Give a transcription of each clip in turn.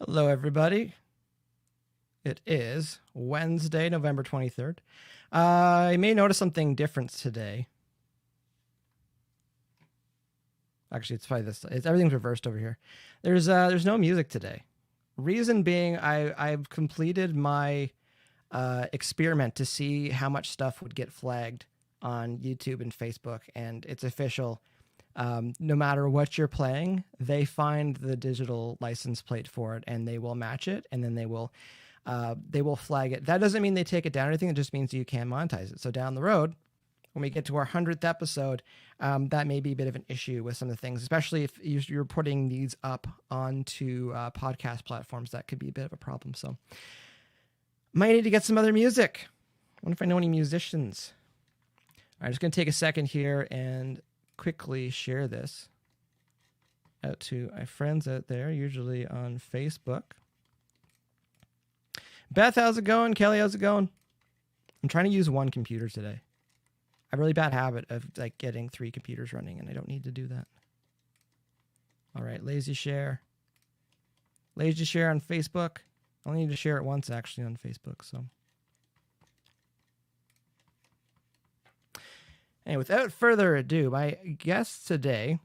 Hello, everybody. It is Wednesday, November 23rd. You may notice something different today. Actually, it's probably this. Everything's reversed over here. There's no music today. Reason being, I've completed my experiment to see how much stuff would get flagged on YouTube and Facebook, and it's official. No matter what you're playing, they find the digital license plate for it, and they will match it, and then they will flag it. That doesn't mean they take it down or anything. It just means you can monetize it. So down the road, when we get to our 100th episode, that may be a bit of an issue with some of the things, especially if you're putting these up onto podcast platforms. That could be a bit of a problem. So might need to get some other music. I wonder if I know any musicians. I'm just going to take a second here and quickly share this out to my friends out there, usually on Facebook. Beth, how's it going? Kelly, how's it going? I'm trying to use one computer today. I have a really bad habit of like getting 3 computers running, and I don't need to do that. All right, lazy share. Lazy share on Facebook. I only need to share it once actually on Facebook, so. And without further ado, my guest today.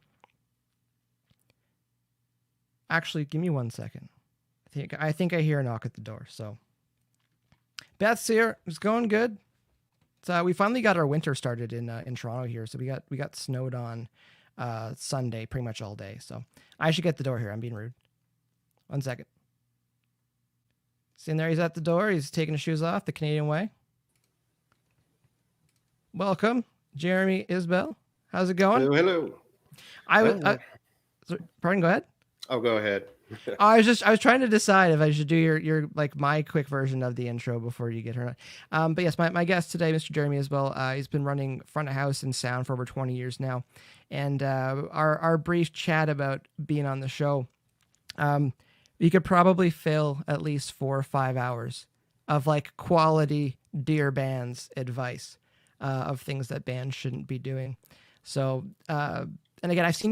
Actually, give me 1 second. I think I hear a knock at the door. So, Beth's here. It's going good. So we finally got our winter started in Toronto here. So we got snowed on Sunday pretty much all day. So I should get the door here. I'm being rude. 1 second. See in there, he's at the door. He's taking his shoes off the Canadian way. Welcome, Jeremy Isbell. How's it going? Hello. Pardon, go ahead. Oh, go ahead. I was trying to decide if I should do your like my quick version of the intro before you get her. But yes, my guest today, Mr. Jeremy Isbell, he's been running front of house and sound for over 20 years now. And our brief chat about being on the show, you could probably fill at least 4 or 5 hours of like quality DearBands advice of things that bands shouldn't be doing. So, and again, I've seen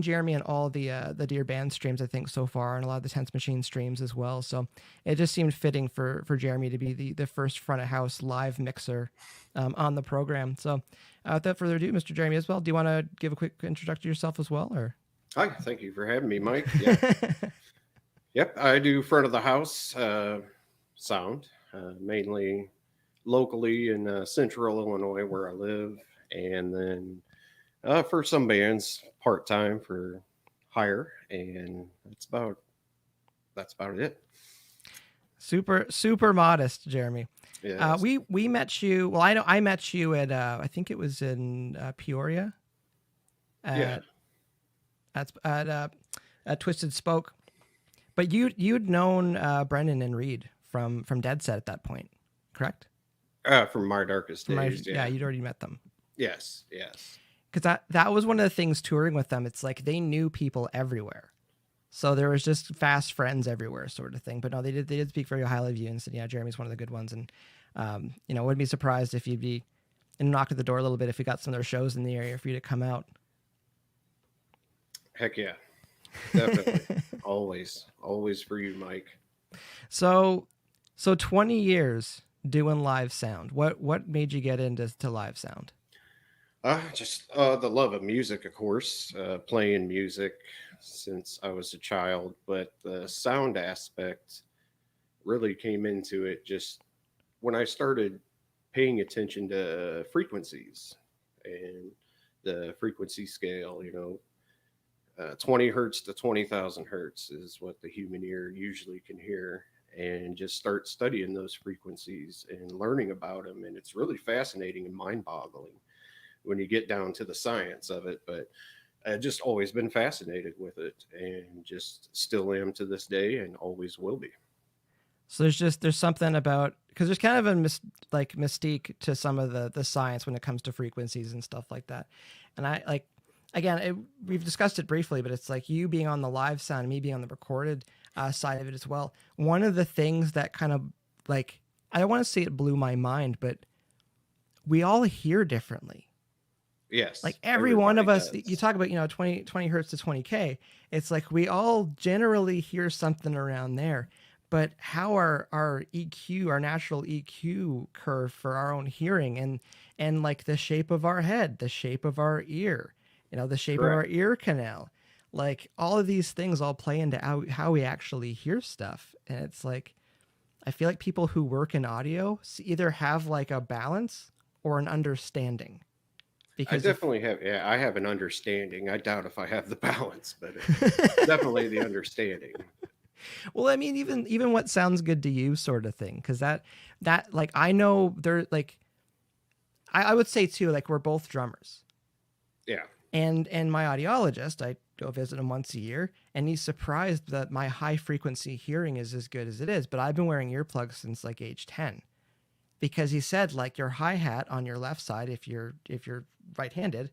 Jeremy in all the DearBands streams, I think, so far, and a lot of the Tense Machine streams as well. So it just seemed fitting for Jeremy to be the first front of house live mixer on the program. So without further ado, Mr. Jeremy Isbell, do you want to give a quick introduction to yourself as well? Or Hi, thank you for having me, Mike. Yeah. Yep, I do front of the house sound, mainly locally in central Illinois where I live, and then for some bands part-time for hire, and that's about it. Super modest, Jeremy. Yes. We met you. Well, I met you at I think it was in Peoria. At Twisted Spoke. But you'd known Brendan and Reed from Dead Set at that point, correct? From My Darkest Days. Yeah, you'd already met them. Yes. Because that was one of the things touring with them. It's like they knew people everywhere. So there was just fast friends everywhere sort of thing. But no, they did speak very highly of you and said, yeah, Jeremy's one of the good ones. And, wouldn't be surprised if you'd be knocked at the door a little bit if we got some of their shows in the area for you to come out. Heck yeah. Definitely. always for you, Mike. So 20 years doing live sound. What made you get into live sound? Just the love of music, of course, playing music since I was a child, but the sound aspect really came into it just when I started paying attention to frequencies and the frequency scale, 20 hertz to 20,000 hertz is what the human ear usually can hear, and just start studying those frequencies and learning about them. And it's really fascinating and mind-boggling when you get down to the science of it, but I've just always been fascinated with it, and just still am to this day, and always will be. So there's something about, because there's kind of a mystique to some of the science when it comes to frequencies and stuff like that. And I like, again, we've discussed it briefly, but it's like you being on the live sound and me being on the recorded side of it as well. One of the things that kind of like, I don't want to say it blew my mind, but we all hear differently. Yes, Like every one everybody of us, you does. talk about, 20 hertz to 20K. It's like we all generally hear something around there. But how our EQ, our natural EQ curve for our own hearing and like the shape of our head, the shape of our ear, the shape of our Correct. ear canal, like all of these things all play into how we actually hear stuff. And it's like, I feel like people who work in audio either have like a balance or an understanding. I Because if definitely have. Yeah, I have an understanding. I doubt if I have the balance, but definitely the understanding. well, I mean, even what sounds good to you, sort of thing, because that like I know there like I would say too, like we're both drummers, Yeah. and my audiologist, I go visit him once a year, and he's surprised that my high frequency hearing is as good as it is. But I've been wearing earplugs since like age 10, because he said like your hi hat on your left side, if you're right-handed,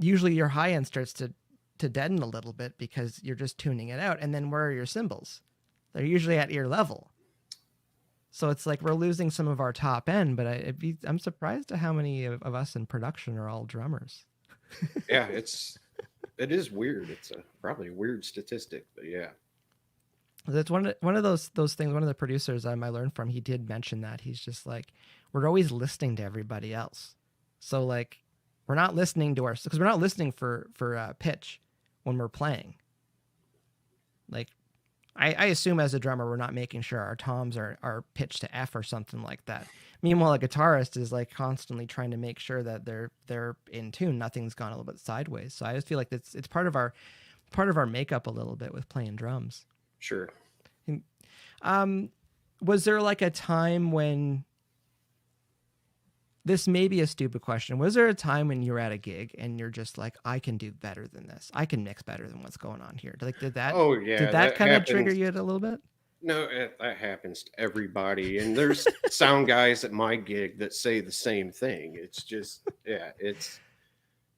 usually your high end starts to deaden a little bit because you're just tuning it out. And then where are your cymbals? They're usually at ear level. So it's like we're losing some of our top end, but I'm surprised at how many of us in production are all drummers. Yeah, it is weird. It's probably a weird statistic, but yeah. That's one of those things. One of the producers I learned from, he did mention that he's just like, we're always listening to everybody else. So like, we're not listening to because we're not listening for pitch when we're playing. Like, I assume as a drummer, we're not making sure our toms are pitched to F or something like that. Meanwhile, a guitarist is like constantly trying to make sure that they're in tune. Nothing's gone a little bit sideways. So I just feel like it's part of our makeup a little bit with playing drums. Sure. Was there like a time when, this may be a stupid question, was there a time when you were at a gig and you're just like, I can do better than this, I can mix better than what's going on here? Like, did that Oh did yeah, that that kind of trigger happens. you a little bit? No, that happens to everybody, and there's sound guys at my gig that say the same thing. It's just, yeah,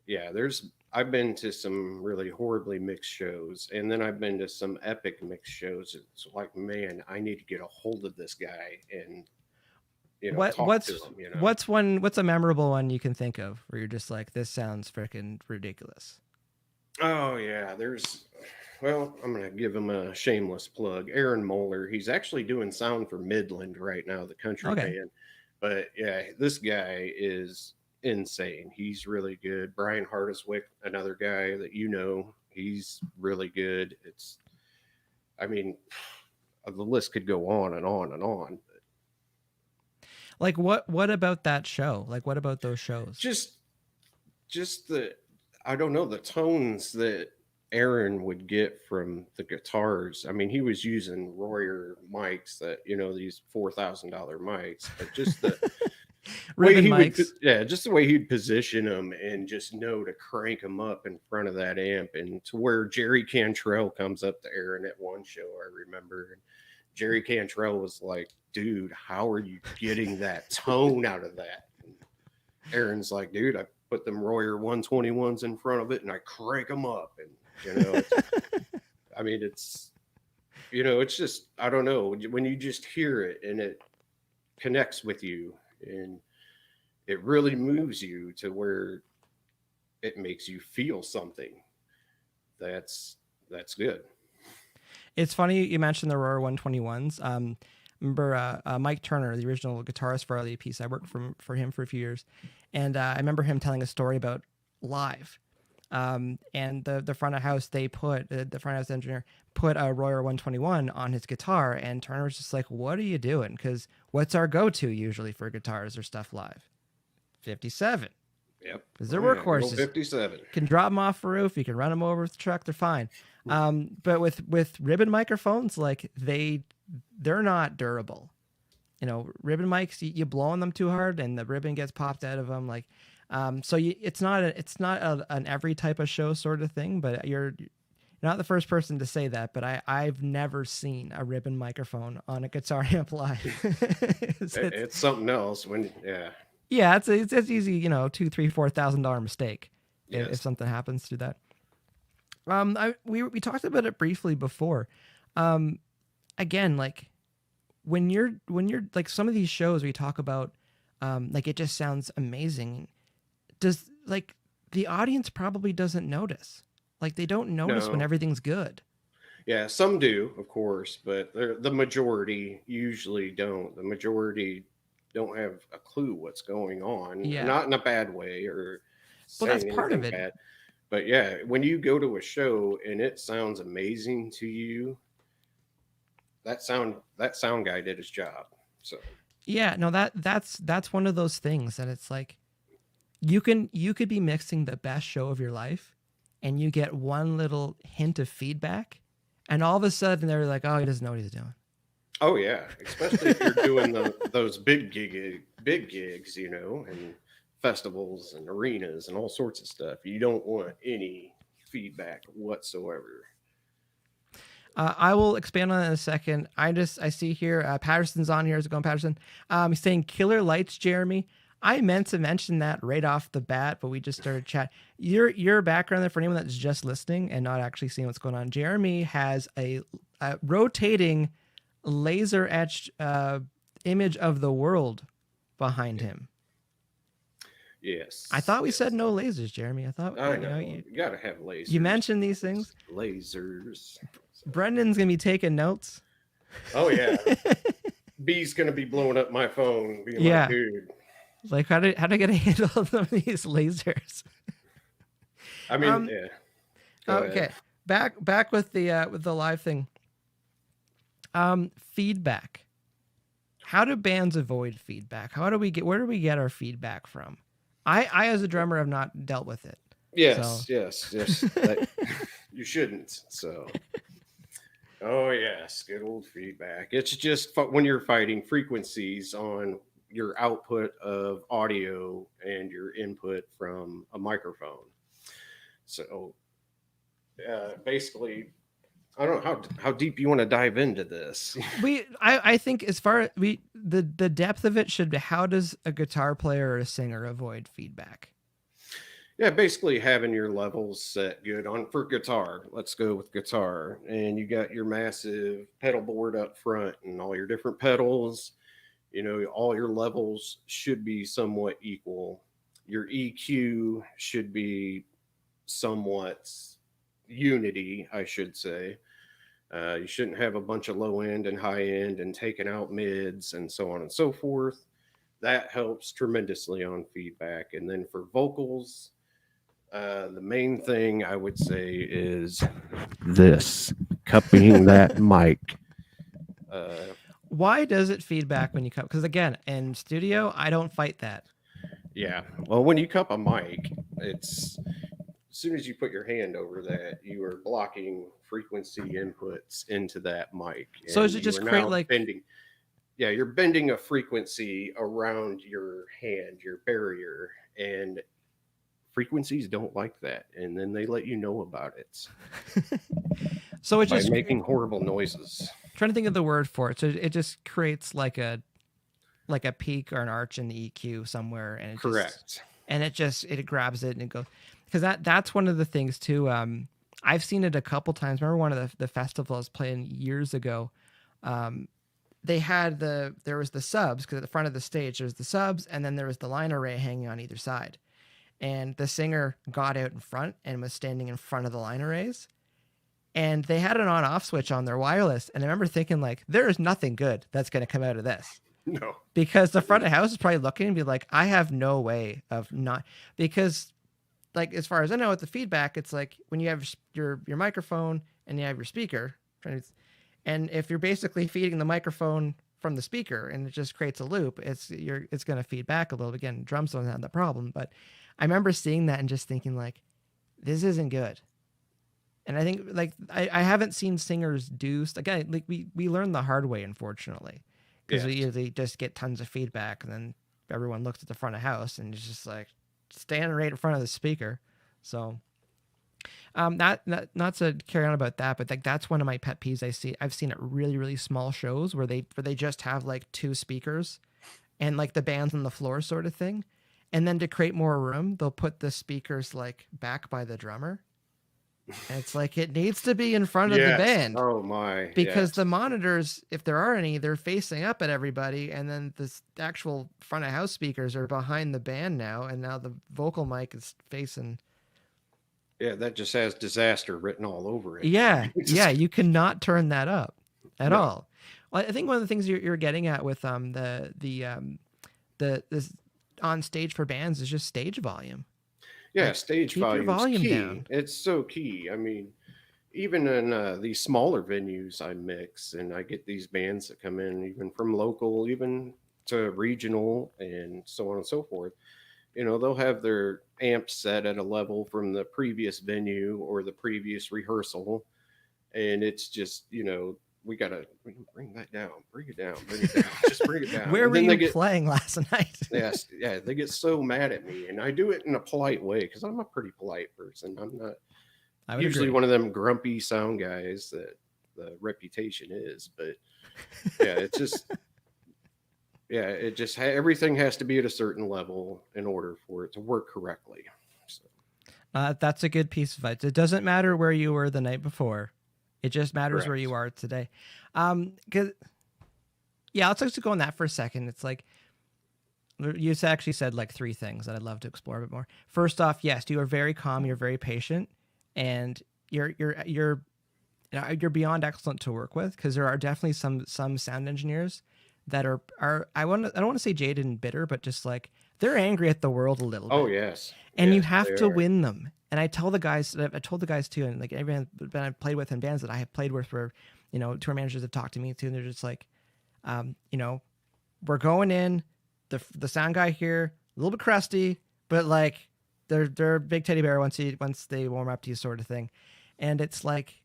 there's. I've been to some really horribly mixed shows, and then I've been to some epic mixed shows. It's like, man, I need to get a hold of this guy and what talk to what's him. what's a memorable one you can think of where you're just like, this sounds freaking ridiculous? Oh yeah, there's. Well, I'm gonna give him a shameless plug. Aaron Moeller. He's actually doing sound for Midland right now, the country Okay. band. But yeah, this guy is insane. He's really good. Brian Hardiswick, another guy that he's really good. I mean, the list could go on and on and on. Like what about that show? Like what about those shows? Just, just the, I don't know, the tones that Aaron would get from the guitars. I mean, he was using Royer mics that, these $4,000 mics, but just the way Ribbon mics. just the way he'd position them and just know to crank them up in front of that amp, and to where Jerry Cantrell comes up to Aaron at one show, I remember. And Jerry Cantrell was like, dude, how are you getting that tone out of that? And Aaron's like, dude, I put them Royer 121s in front of it and I crank them up. And, I mean, it's just, I don't know, when you just hear it and it connects with you and it really moves you to where it makes you feel something. That's good. It's funny you mentioned the Royer 121s. Remember Mike Turner, the original guitarist for our lead piece. I worked for him for a few years, and I remember him telling a story about live. And the front of house, they put the front of house engineer put a Royer 121 on his guitar, and Turner was just like, "What are you doing?" Because what's our go-to usually for guitars or stuff live? 57. Yep. Because they're Yeah, workhorses. 57. Can drop them off a roof. You can run them over with the truck. They're fine. But with ribbon microphones, like they're not durable. Ribbon mics, you blow on them too hard and the ribbon gets popped out of them. Like, it's not an every type of show sort of thing. But you're not the first person to say that. But I've never seen a ribbon microphone on a guitar amp live. It's something else Yeah, it's easy, $2,000, $3,000, $4,000 mistake if Yes. something happens to that. We talked about it briefly before. Again, like when you're like some of these shows we talk about, like it just sounds amazing. Does like the audience probably doesn't notice. Like they don't notice when No. everything's good. Yeah, some do, of course, but the majority usually don't. The majority don't have a clue what's going on, Yeah. not in a bad way or Well, that's saying part of anything it. bad. But yeah, when you go to a show and it sounds amazing to you, that sound guy did his job. So Yeah, no, that's one of those things that it's like you could be mixing the best show of your life and you get one little hint of feedback and all of a sudden they're like, oh, he doesn't know what he's doing. oh yeah, especially if you're doing those big gigs, and festivals and arenas and all sorts of stuff. You don't want any feedback whatsoever. I will expand on that in a second. I see here Patterson's on here. How's it going, Patterson? He's saying killer lights, Jeremy. I meant to mention that right off the bat, but we just started chat. Your background there for anyone that's just listening and not actually seeing what's going on. Jeremy has a rotating laser etched image of the world behind him. Yes. I thought we yes. said no lasers, Jeremy. I thought I know. You gotta have lasers. you mentioned these things. Lasers. Brendan's gonna be taking notes. Oh yeah. B's gonna be blowing up my phone, being Yeah. like, dude. Like how to get a handle on some of these lasers. I mean, yeah. Go Okay. ahead. Back with the live thing. Feedback. How do bands avoid feedback? Where do we get our feedback from? I as a drummer have not dealt with it. Yes. You shouldn't. So. Oh yes, good old feedback. It's just when you're fighting frequencies on your output of audio and your input from a microphone. So basically, I don't know how deep you want to dive into this. I think as far as the depth of it should be, how does a guitar player or a singer avoid feedback? Yeah, basically having your levels set good on for guitar. Let's go with guitar. And you got your massive pedal board up front and all your different pedals. All your levels should be somewhat equal. Your EQ should be somewhat unity, I should say. You shouldn't have a bunch of low end and high end and taking out mids and so on and so forth. That helps tremendously on feedback. And then for vocals, the main thing I would say is this cupping that mic. Why does it feedback when you cup? Because again, in studio, I don't fight that. Yeah. Well, when you cup a mic, it's as soon as you put your hand over that, you are blocking frequency inputs into that mic. So does it just create like bending? Yeah, you're bending a frequency around your hand, your barrier, and frequencies don't like that, and then they let you know about it. So it's just making horrible noises. Trying to think of the word for it. So it just creates like a peak or an arch in the EQ somewhere, and it grabs it and it goes. Because that's one of the things too. I've seen it a couple times. Remember one of the festivals I was playing years ago. They had there was the subs, because at the front of the stage there's the subs, and then there was the line array hanging on either side. And the singer got out in front and was standing in front of the line arrays. And they had an on-off switch on their wireless. And I remember thinking, like, there is nothing good that's going to come out of this. No. Because the front of the house is probably looking and be like, I have no way of not... Because, like, as far as I know, with the feedback, it's like when you have your microphone and you have your speaker, and if you're basically feeding the microphone from the speaker and it just creates a loop, it's going to feed back a little. Again, drums don't have that problem. But I remember seeing that and just thinking, like, this isn't good. And I think, like, I haven't seen singers do, again, like we learned the hard way, unfortunately, because we usually just get tons of feedback and then everyone looks at the front of house and it's just like standing right in front of the speaker. So not to carry on about that, but like that's one of my pet peeves. I've seen at really, really small shows where they just have like two speakers and like the band's on the floor sort of thing. And then to create more room, they'll put the speakers like back by the drummer. And it's like it needs to be in front of the Yes. band Oh my. because Yes. the monitors, if there are any, they're facing up at everybody, and then the actual front of house speakers are behind the band now, and now the vocal mic is facing. Yeah, that just has disaster written all over it. I Yeah, mean, it's yeah, just you cannot turn that up at no. all. Well, I think one of the things you're getting at with the this on stage for bands is just stage volume. Yeah, Like stage keep your volume's volume key. down. It's so key. I mean, even in these smaller venues, I mix and I get these bands that come in, even from local, even to regional, and so on and so forth. They'll have their amps set at a level from the previous venue or the previous rehearsal, and it's just we gotta bring that down, bring it down, bring it down, just bring it down. Where And were then they you get playing last night? yes, yeah, they get so mad at me, and I do it in a polite way because I'm a pretty polite person. I'm not I would usually agree. one of them grumpy sound guys that the reputation is, but yeah, it's just yeah, it just everything has to be at a certain level in order for it to work correctly. So, That's a good piece of advice. It doesn't matter where you were the night before. It just matters where you correct. are today. Cause yeah, let's just go on that for a second. It's like you actually said like three things that I'd love to explore a bit more. First off, yes, you are very calm. You're very patient, and you're beyond excellent to work with because there are definitely some sound engineers that are I don't want to say jaded and bitter, but just like they're angry at the world a little Oh bit, yes, and you yes, they have to are. win them. And I tell the guys, I told the guys too, and like everyone that I've played with in bands that I have played with, where tour managers have talked to me too, and they're just like, um, you know, we're going in, the sound guy here, a little bit crusty, but like they're a big teddy bear once they warm up to you, sort of thing. And it's like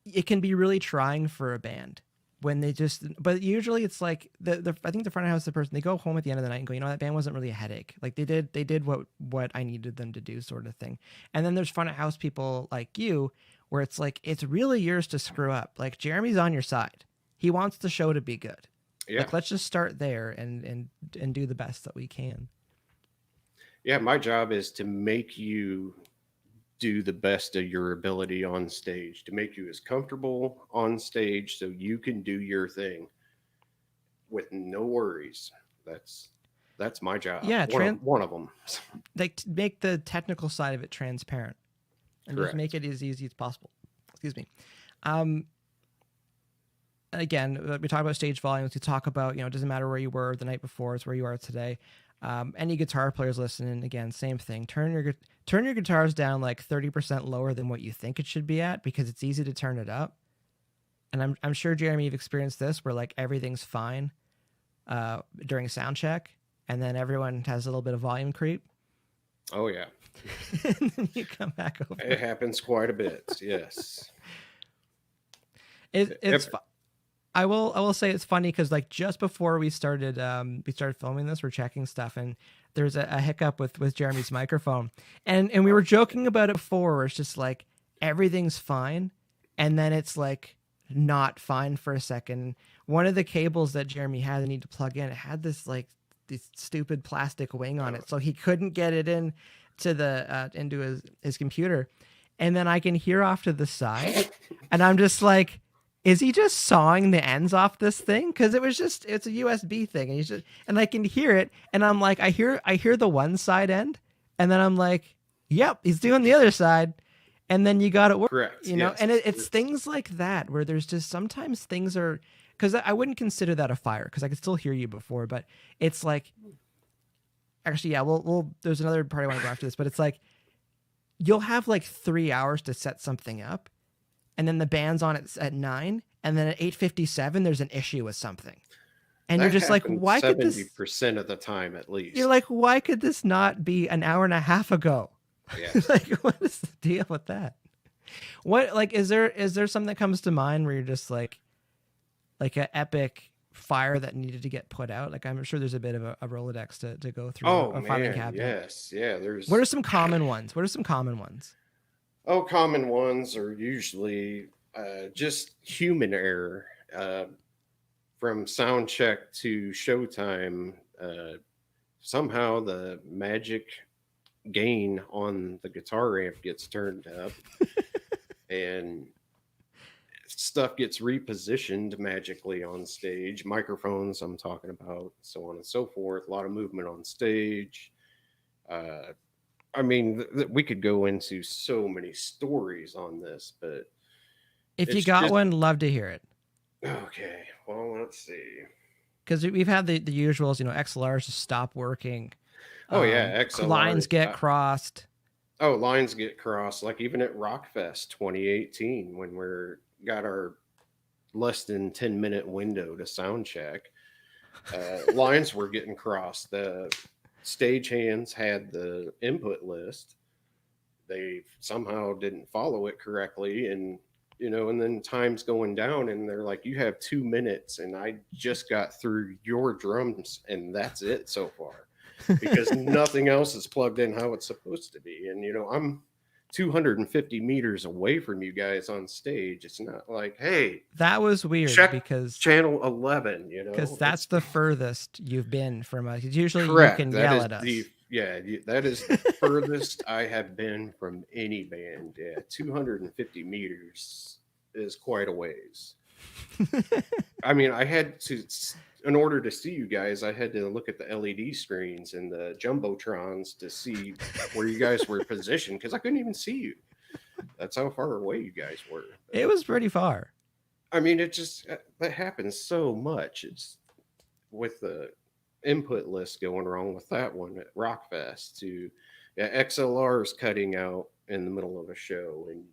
it can be really trying for a band when they just, but usually it's like I think the front of house, the person, they go home at the end of the night and go, that band wasn't really a headache. Like they did what I needed them to do, sort of thing. And then there's front of house people like you where it's like it's really yours to screw up. Like Jeremy's on your side. He wants the show to be good. Yeah, Like let's just start there and do the best that we can. yeah. My job is to make you do the best of your ability on stage, to make you as comfortable on stage so you can do your thing with no worries. That's that's my job. Yeah, One of them. like make the technical side of it transparent and just make Correct. it as easy as possible. Excuse me. Um, Again, we talk about stage volumes. We talk about, it doesn't matter where you were the night before, it's where you are today. Any guitar players listening, again, same thing. Turn your guitars down like 30% lower than what you think it should be at because it's easy to turn it up. And I'm sure, Jeremy, you've experienced this where like everything's fine during sound check, and then everyone has a little bit of volume creep. Oh yeah, And then you come back over. it happens quite a bit. Yes. It's I will say it's funny because like just before we started filming this, we're checking stuff, and there's a hiccup with Jeremy's microphone, and we were joking about it before, where it's just like everything's fine, and then it's like not fine for a second. One of the cables that Jeremy had, I need to plug in, it had this stupid plastic wing on Oh, it, so he couldn't get it in to the into his computer, and then I can hear off to the side, and I'm just like, is he just sawing the ends off this thing? Because it's a USB thing, and I can hear it, and I'm like, I hear the one side end, and then I'm like, yep, he's doing the other side, and then you got it work, correct. and Yes. it's Yes. things like that where there's just sometimes things are, because I wouldn't consider that a fire because I could still hear you before, but it's like, actually, yeah, we'll there's another part I want to go after this, but it's like you'll have like 3 hours to set something up, and then the band's on at 9, and then at 8:57 there's an issue with something, and you're That just like, happens why could this? 70% of the time at You're least. like, why could this not be an hour and a half ago? Yes. Like, what is the deal with that? What, like, is there something that comes to mind where you're just like an epic fire that needed to get put out? Like, I'm sure there's a bit of a Rolodex to go through, Oh a filing man, cabinet. yes. Yeah, What there's are some common ones? What are some common ones? common ones are usually just human error. From sound check to showtime, somehow the magic gain on the guitar amp gets turned up and stuff gets repositioned magically on stage. Microphones, I'm talking about, so on and so forth. A lot of movement on stage. Uh, I mean, we could go into so many stories on this, but If you it's got just one, love to hear it. okay. Well, let's see. Because we've had the usuals, XLRs just stop working. Oh yeah, Lines XLRs. get crossed. Oh, lines get crossed. Like even at Rockfest 2018, when got our less than 10-minute window to sound check, lines were getting crossed. The stagehands had the input list. They somehow didn't follow it correctly, and and then time's going down, and they're like, "You have 2 minutes, and I just got through your drums, and that's it so far." Because nothing else is plugged in how it's supposed to be. And I'm 250 meters away from you guys on stage. It's not like, hey, That was weird check because channel 11. because that's the furthest you've been from us. Usually correct. you can That yell is at us. that is the furthest I have been from any band. Yeah, 250 meters is quite a ways. I mean, I had to, in order to see you guys, I had to look at the LED screens and the jumbotrons to see where you guys were positioned because I couldn't even see you. That's how far away you guys were. It was pretty far. I mean, it just that happens so much. It's with the input list going wrong with that one at Rockfest to XLRs cutting out in the middle of a show, and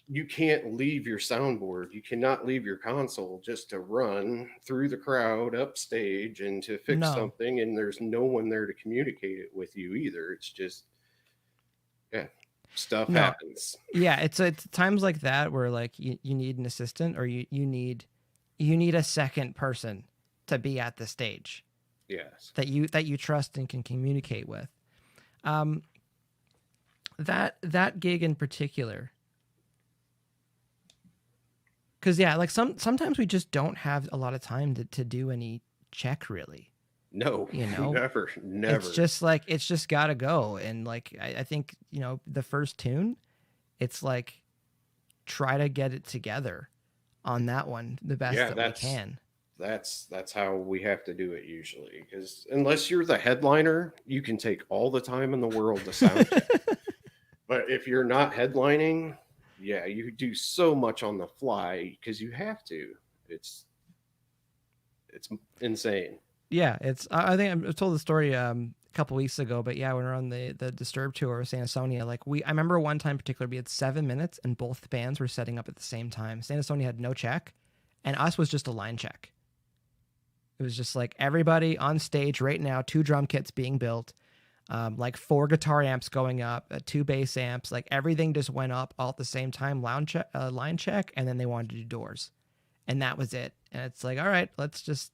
you can't leave your soundboard. You cannot leave your console just to run through the crowd upstage and to fix something. And there's no one there to communicate it with you either. It's just, stuff happens. Yeah. It's times like that where like you need an assistant or you need a second person to be at the stage. Yes. That you trust and can communicate with. That gig in particular, because like sometimes we just don't have a lot of time to do any check really. No, never. It's just like it's just gotta go. And like I think the first tune, it's like try to get it together on that one the best that we can. That's how we have to do it usually, because unless you're the headliner, you can take all the time in the world to sound check. But if you're not headlining, you do so much on the fly because you have to. It's insane. Yeah, I think I told the story a couple weeks ago, but when we're on the Disturbed tour with Sansonia, like I remember one time in particular, we had 7 minutes and both bands were setting up at the same time. Sansonia had no check, and us was just a line check. It was just like everybody on stage right now, 2 drum kits being built. Like 4 guitar amps going up, 2 bass amps, like everything just went up all at the same time, line check, and then they wanted to do doors, and that was it. And it's like, all right, let's just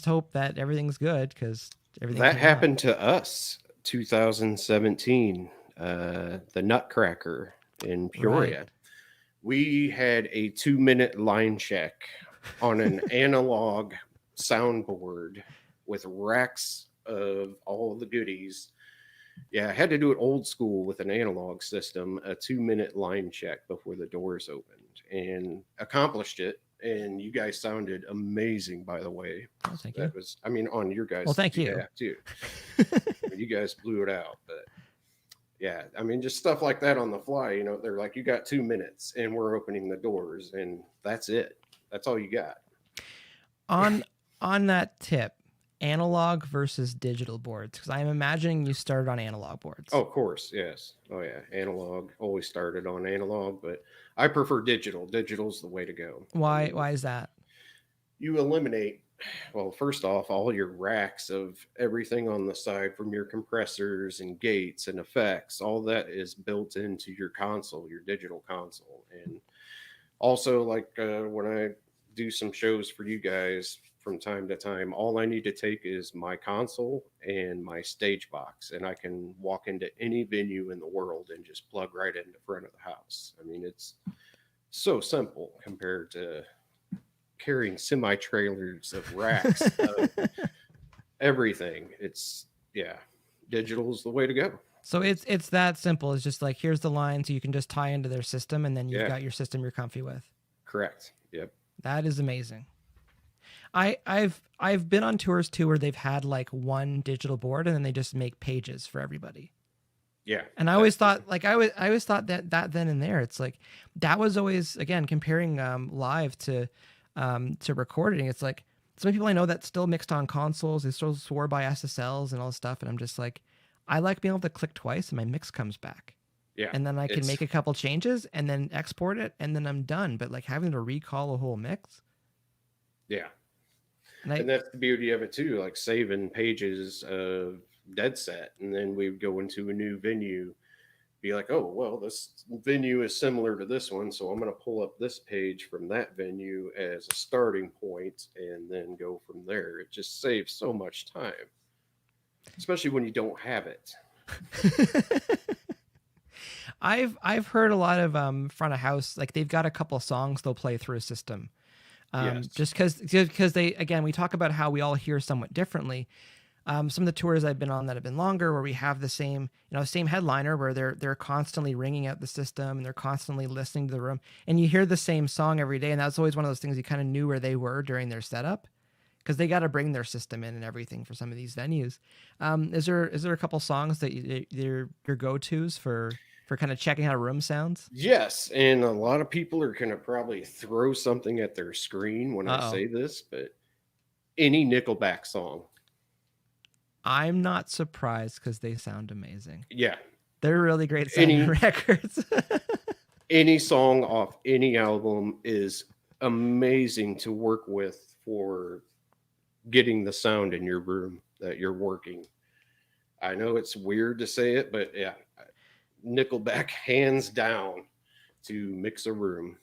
hope that everything's good, because everything that happened to us 2017, the Nutcracker in Peoria. Right. We had a 2-minute line check on an analog soundboard with racks of all of the goodies. I had to do it old school with an analog system, a 2-minute line check before the doors opened, and accomplished it. And you guys sounded amazing, by the way. Oh, thank you. Was, on your guys' thank you too. You guys blew it out. But just stuff like that on the fly. They're like, you got 2 minutes, and we're opening the doors, and that's it. That's all you got. On that tip, analog versus digital boards, because I'm imagining you started on analog boards. Oh, of course, yes. Oh yeah, analog. Always started on analog, but I prefer digital. Digital's the way to go. Why is that? You eliminate, well, first off, all your racks of everything on the side, from your compressors and gates and effects. All that is built into your console, your digital console. And also, like when I do some shows for you guys from time to time, all I need to take is my console and my stage box, and I can walk into any venue in the world and just plug right in the front of the house. I mean, it's so simple compared to carrying semi-trailers of racks of everything. It's digital is the way to go. So it's that simple. It's just like, here's the line, so you can just tie into their system, and then you've got your system you're comfy with. Correct. Yep. That is amazing. I've been on tours too where they've had like one digital board and then they just make pages for everybody. Yeah. And I always thought that then and there, it's like that was always, again, comparing live to recording. It's like some people I know that still mixed on consoles, they still swore by SSLs and all this stuff, and I'm just like, I like being able to click twice and my mix comes back. Yeah. And then I can make a couple changes and then export it and then I'm done. But like having to recall a whole mix. Yeah. And that's the beauty of it too, like saving pages of dead set, and then we would go into a new venue, be like, oh, well, this venue is similar to this one, so I'm going to pull up this page from that venue as a starting point and then go from there. It just saves so much time, especially when you don't have it. I've heard a lot of front of house, like they've got a couple of songs they'll play through a system. Yes. Just because they, again, we talk about how we all hear somewhat differently. Some of the tours I've been on that have been longer, where we have the same headliner, where they're constantly ringing out the system and they're constantly listening to the room, and you hear the same song every day. And that's always one of those things you kind of knew where they were during their setup, because they got to bring their system in and everything for some of these venues. Is there a couple songs that your go-tos for kind of checking how a room sounds? Yes, and a lot of people are going to probably throw something at their screen when I say this, but any Nickelback song. I'm not surprised because they sound amazing. Yeah. They're really great sounding records. Any song off any album is amazing to work with for getting the sound in your room that you're working. I know it's weird to say it, but yeah, Nickelback hands down to mix a room.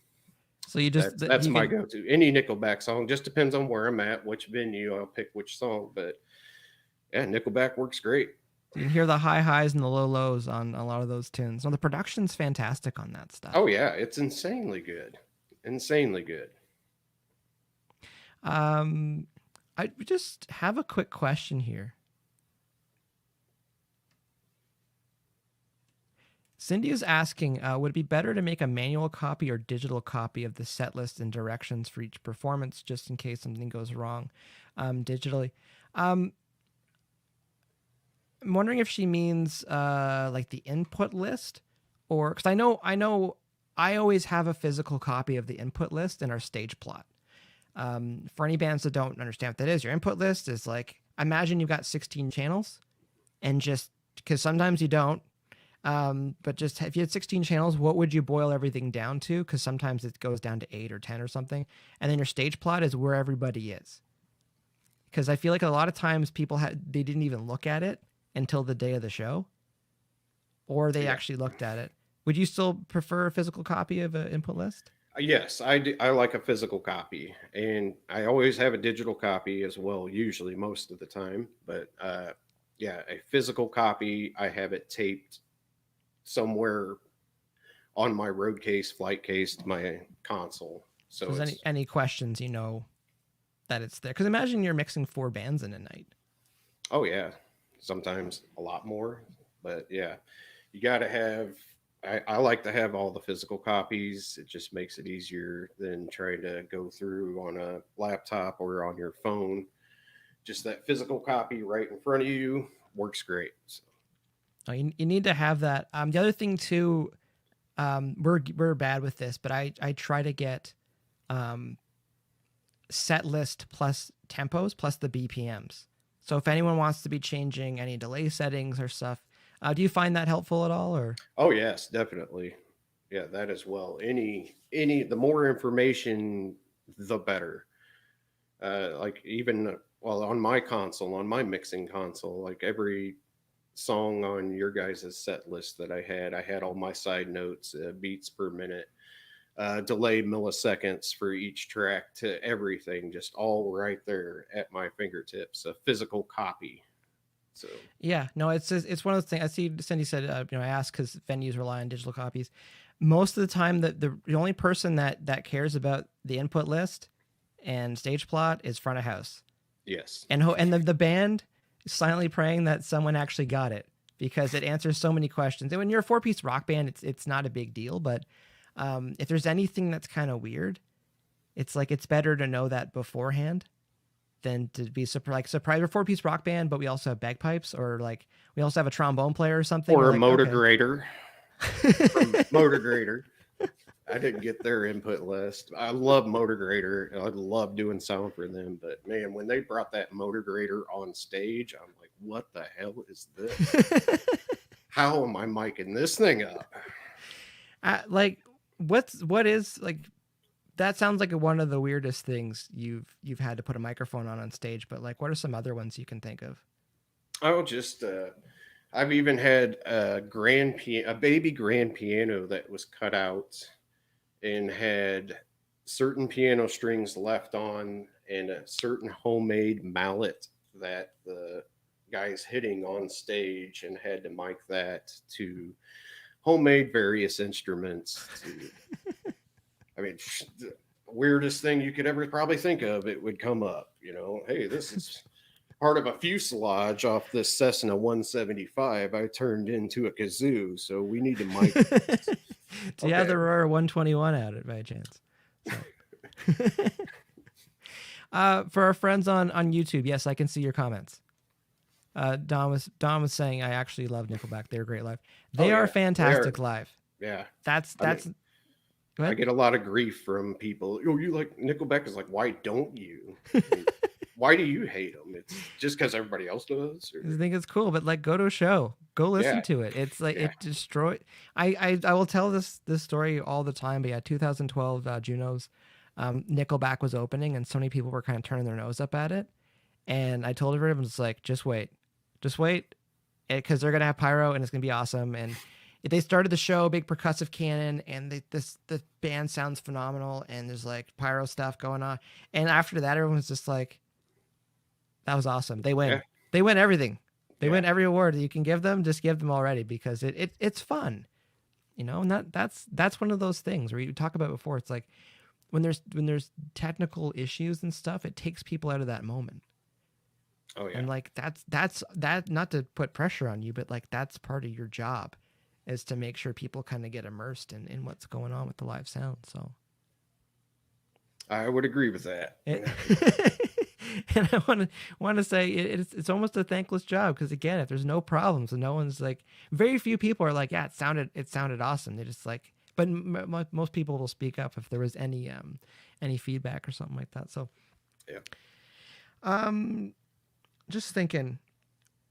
So you just that's my go-to. Any Nickelback song, just depends on where I'm at, which venue I'll pick which song, but yeah, Nickelback works great. You can hear the high highs and the low lows on a lot of those tunes. No, the production's fantastic on that stuff. Oh yeah, it's insanely good. Insanely good. I just have a quick question here. Cindy is asking, would it be better to make a manual copy or digital copy of the set list and directions for each performance, just in case something goes wrong digitally? I'm wondering if she means like the input list, or because I know I always have a physical copy of the input list in our stage plot. For any bands that don't understand what that is, your input list is like, imagine you've got 16 channels, and just because sometimes you don't, but just if you had 16 channels, what would you boil everything down to? Because sometimes it goes down to 8 or 10 or something. And then your stage plot is where everybody is. Because I feel like a lot of times people they didn't even look at it until the day of the show, or they actually looked at it. Would you still prefer a physical copy of an input list? Yes, I do. I like a physical copy, and I always have a digital copy as well, usually most of the time. But yeah, a physical copy, I have it taped somewhere on my road case, flight case, to my console. So any questions, you know that it's there. Because imagine you're mixing 4 bands in a night. Oh yeah, sometimes a lot more. But yeah, you got to have. I like to have all the physical copies. It just makes it easier than trying to go through on a laptop or on your phone. Just that physical copy right in front of you works great. So. Oh, you need to have that. The other thing too, we're bad with this, but I try to get set list plus tempos plus the BPMs. So if anyone wants to be changing any delay settings or stuff, do you find that helpful at all? Or oh yes, definitely. Yeah, that as well. The more information, the better. Like even on my console, on my mixing console, like every song on your guys' set list that I had all my side notes, beats per minute, delay milliseconds for each track, to everything, just all right there at my fingertips, a physical copy. So yeah, no, it's one of those things. I see Cindy said, I asked because venues rely on digital copies. Most of the time, the only person that cares about the input list and stage plot is front of house. Yes, and the band silently praying that someone actually got it, because it answers so many questions. And when you're a 4-piece rock band, it's not a big deal. But if there's anything that's kind of weird, it's like it's better to know that beforehand than to be surprised. We're a 4-piece rock band, but we also have bagpipes, or like we also have a trombone player or something. Or We're a like, motor okay. grader. From Motor Grader. I didn't get their input list. I love Motor Grader. I love doing sound for them. But man, when they brought that Motor Grader on stage, I'm like, what the hell is this? How am I miking this thing up? Like, what is like? That sounds like one of the weirdest things you've had to put a microphone on stage. But like, what are some other ones you can think of? Oh, just I've even had a baby grand piano that was cut out and had certain piano strings left on, and a certain homemade mallet that the guy's hitting on stage, and had to mic that to homemade various instruments. I mean, the weirdest thing you could ever probably think of, it would come up. Hey, this is part of a fuselage off this Cessna 175 I turned into a kazoo, so we need to mic this. Do you have the Roar 121 out it by chance? So. For our friends on YouTube, yes, I can see your comments. Don was saying, I actually love Nickelback. They're great live. They are fantastic live. Yeah. That's I get a lot of grief from people. Oh, you like Nickelback? Is like, why don't you? Why do you hate them? It's just because everybody else does? Or? I think it's cool, but like, go to a show, go listen to it. It's like it destroyed. I will tell this story all the time, but yeah, 2012 Junos, Nickelback was opening, and so many people were kind of turning their nose up at it. And I told everyone, it's like, just wait, because they're gonna have pyro and it's gonna be awesome. And they started the show, big percussive cannon, and the band sounds phenomenal, and there's like pyro stuff going on. And after that, everyone's just like, that was awesome. They win. Yeah. They win everything. They win every award that you can give them. Just give them already, because it's fun, And that's one of those things where you talk about before. It's like when there's technical issues and stuff, it takes people out of that moment. Oh yeah. And like that's not to put pressure on you, but like that's part of your job, is to make sure people kind of get immersed in what's going on with the live sound. So I would agree with that. And I want to say it's almost a thankless job, because again, if there's no problems and no one's like, very few people are like, yeah, it sounded awesome. They just like, but most people will speak up if there was any feedback or something like that. So yeah. Just thinking,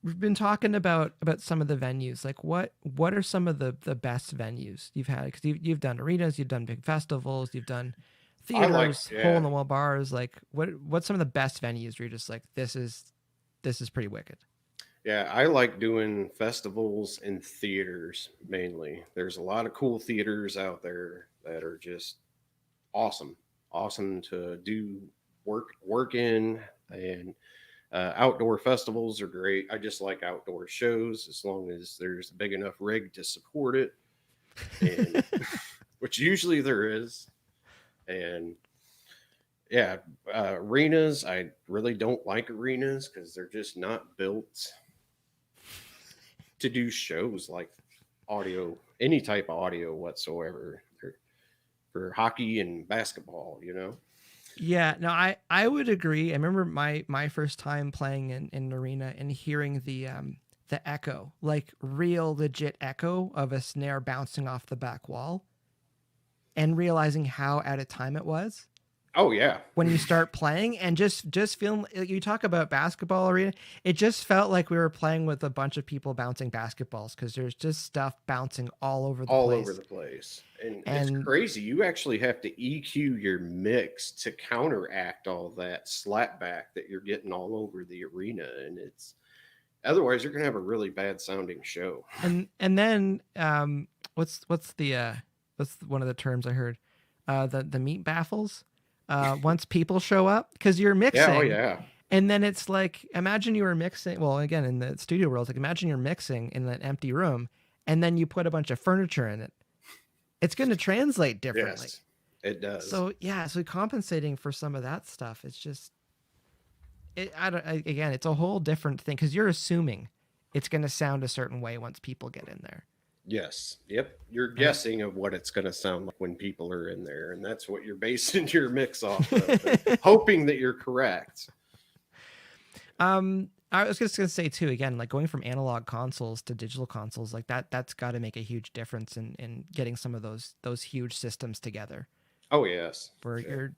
we've been talking about some of the venues. Like, what are some of the best venues you've had? Because you've done arenas, you've done big festivals, you've done theaters, hole in the wall bars. Like, what's some of the best venues where you're just like, this is pretty wicked? Yeah, I like doing festivals and theaters mainly. There's a lot of cool theaters out there that are just awesome to do work in, and outdoor festivals are great. I just like outdoor shows as long as there's a big enough rig to support it, and which usually there is. And yeah, arenas, I really don't like arenas because they're just not built to do shows like audio, any type of audio whatsoever. They're for hockey and basketball, Yeah, no, I would agree. I remember my first time playing in an arena and hearing the echo, like real legit echo of a snare bouncing off the back wall, and realizing how out of time it was. Oh yeah. When you start playing, and just feeling, you talk about basketball arena, it just felt like we were playing with a bunch of people bouncing basketballs, because there's just stuff bouncing all over the place. And it's crazy. You actually have to EQ your mix to counteract all that slapback that you're getting all over the arena, and otherwise you're gonna have a really bad sounding show. And then what's one of the terms I heard? The meat baffles. Once people show up, because you're mixing. Yeah, oh yeah. And then it's like, imagine you were mixing. Well, again, in the studio world, like imagine you're mixing in an empty room, and then you put a bunch of furniture in it. It's going to translate differently. Yes, it does. So yeah, so compensating for some of that stuff, it's just, Again, it's a whole different thing because you're assuming it's going to sound a certain way once people get in there. Yes. Yep. You're Right. guessing of what it's going to sound like when people are in there, and that's what you're basing your mix off of, and hoping that you're correct. I was just gonna say too, again, like going from analog consoles to digital consoles, like that's got to make a huge difference in getting some of those huge systems together. Oh yes. Where Yeah. you're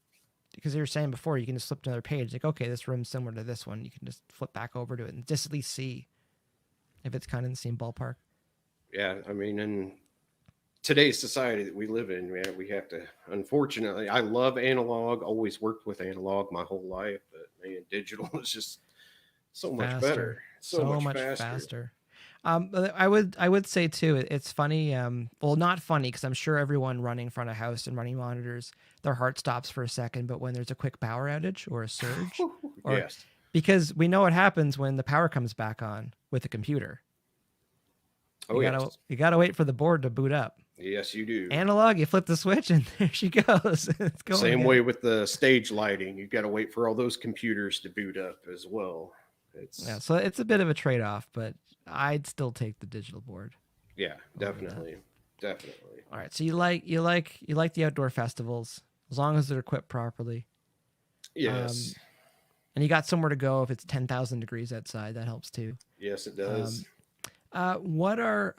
because you were saying before, you can just flip to another page, like okay, this room's similar to this one. You can just flip back over to it and just at least see if it's kind of in the same ballpark. Yeah. I mean, in today's society that we live in, man, we have to. Unfortunately, I love analog. Always worked with analog my whole life, but man, digital is just so much better, Faster, so so much much faster. faster. But I would say too, it's funny. Well, not funny because I'm sure everyone running front of house and running monitors, their heart stops for a second. But when there's a quick power outage or a surge, or Yes. because we know what happens when the power comes back on with the computer, Oh yes. you gotta wait for the board to boot up. Yes, you do. Analog, you flip the switch and there she goes. It's going Same way again. with the stage lighting. You got to wait for all those computers to boot up as well. Yeah, It's so it's a bit of a trade off, but I'd still take the digital board yeah, over that. definitely, definitely. All right, so you like the outdoor festivals as long as they're equipped properly, Yes, and you got somewhere to go if it's 10,000 degrees outside. That helps too. yes, it Um, does. what are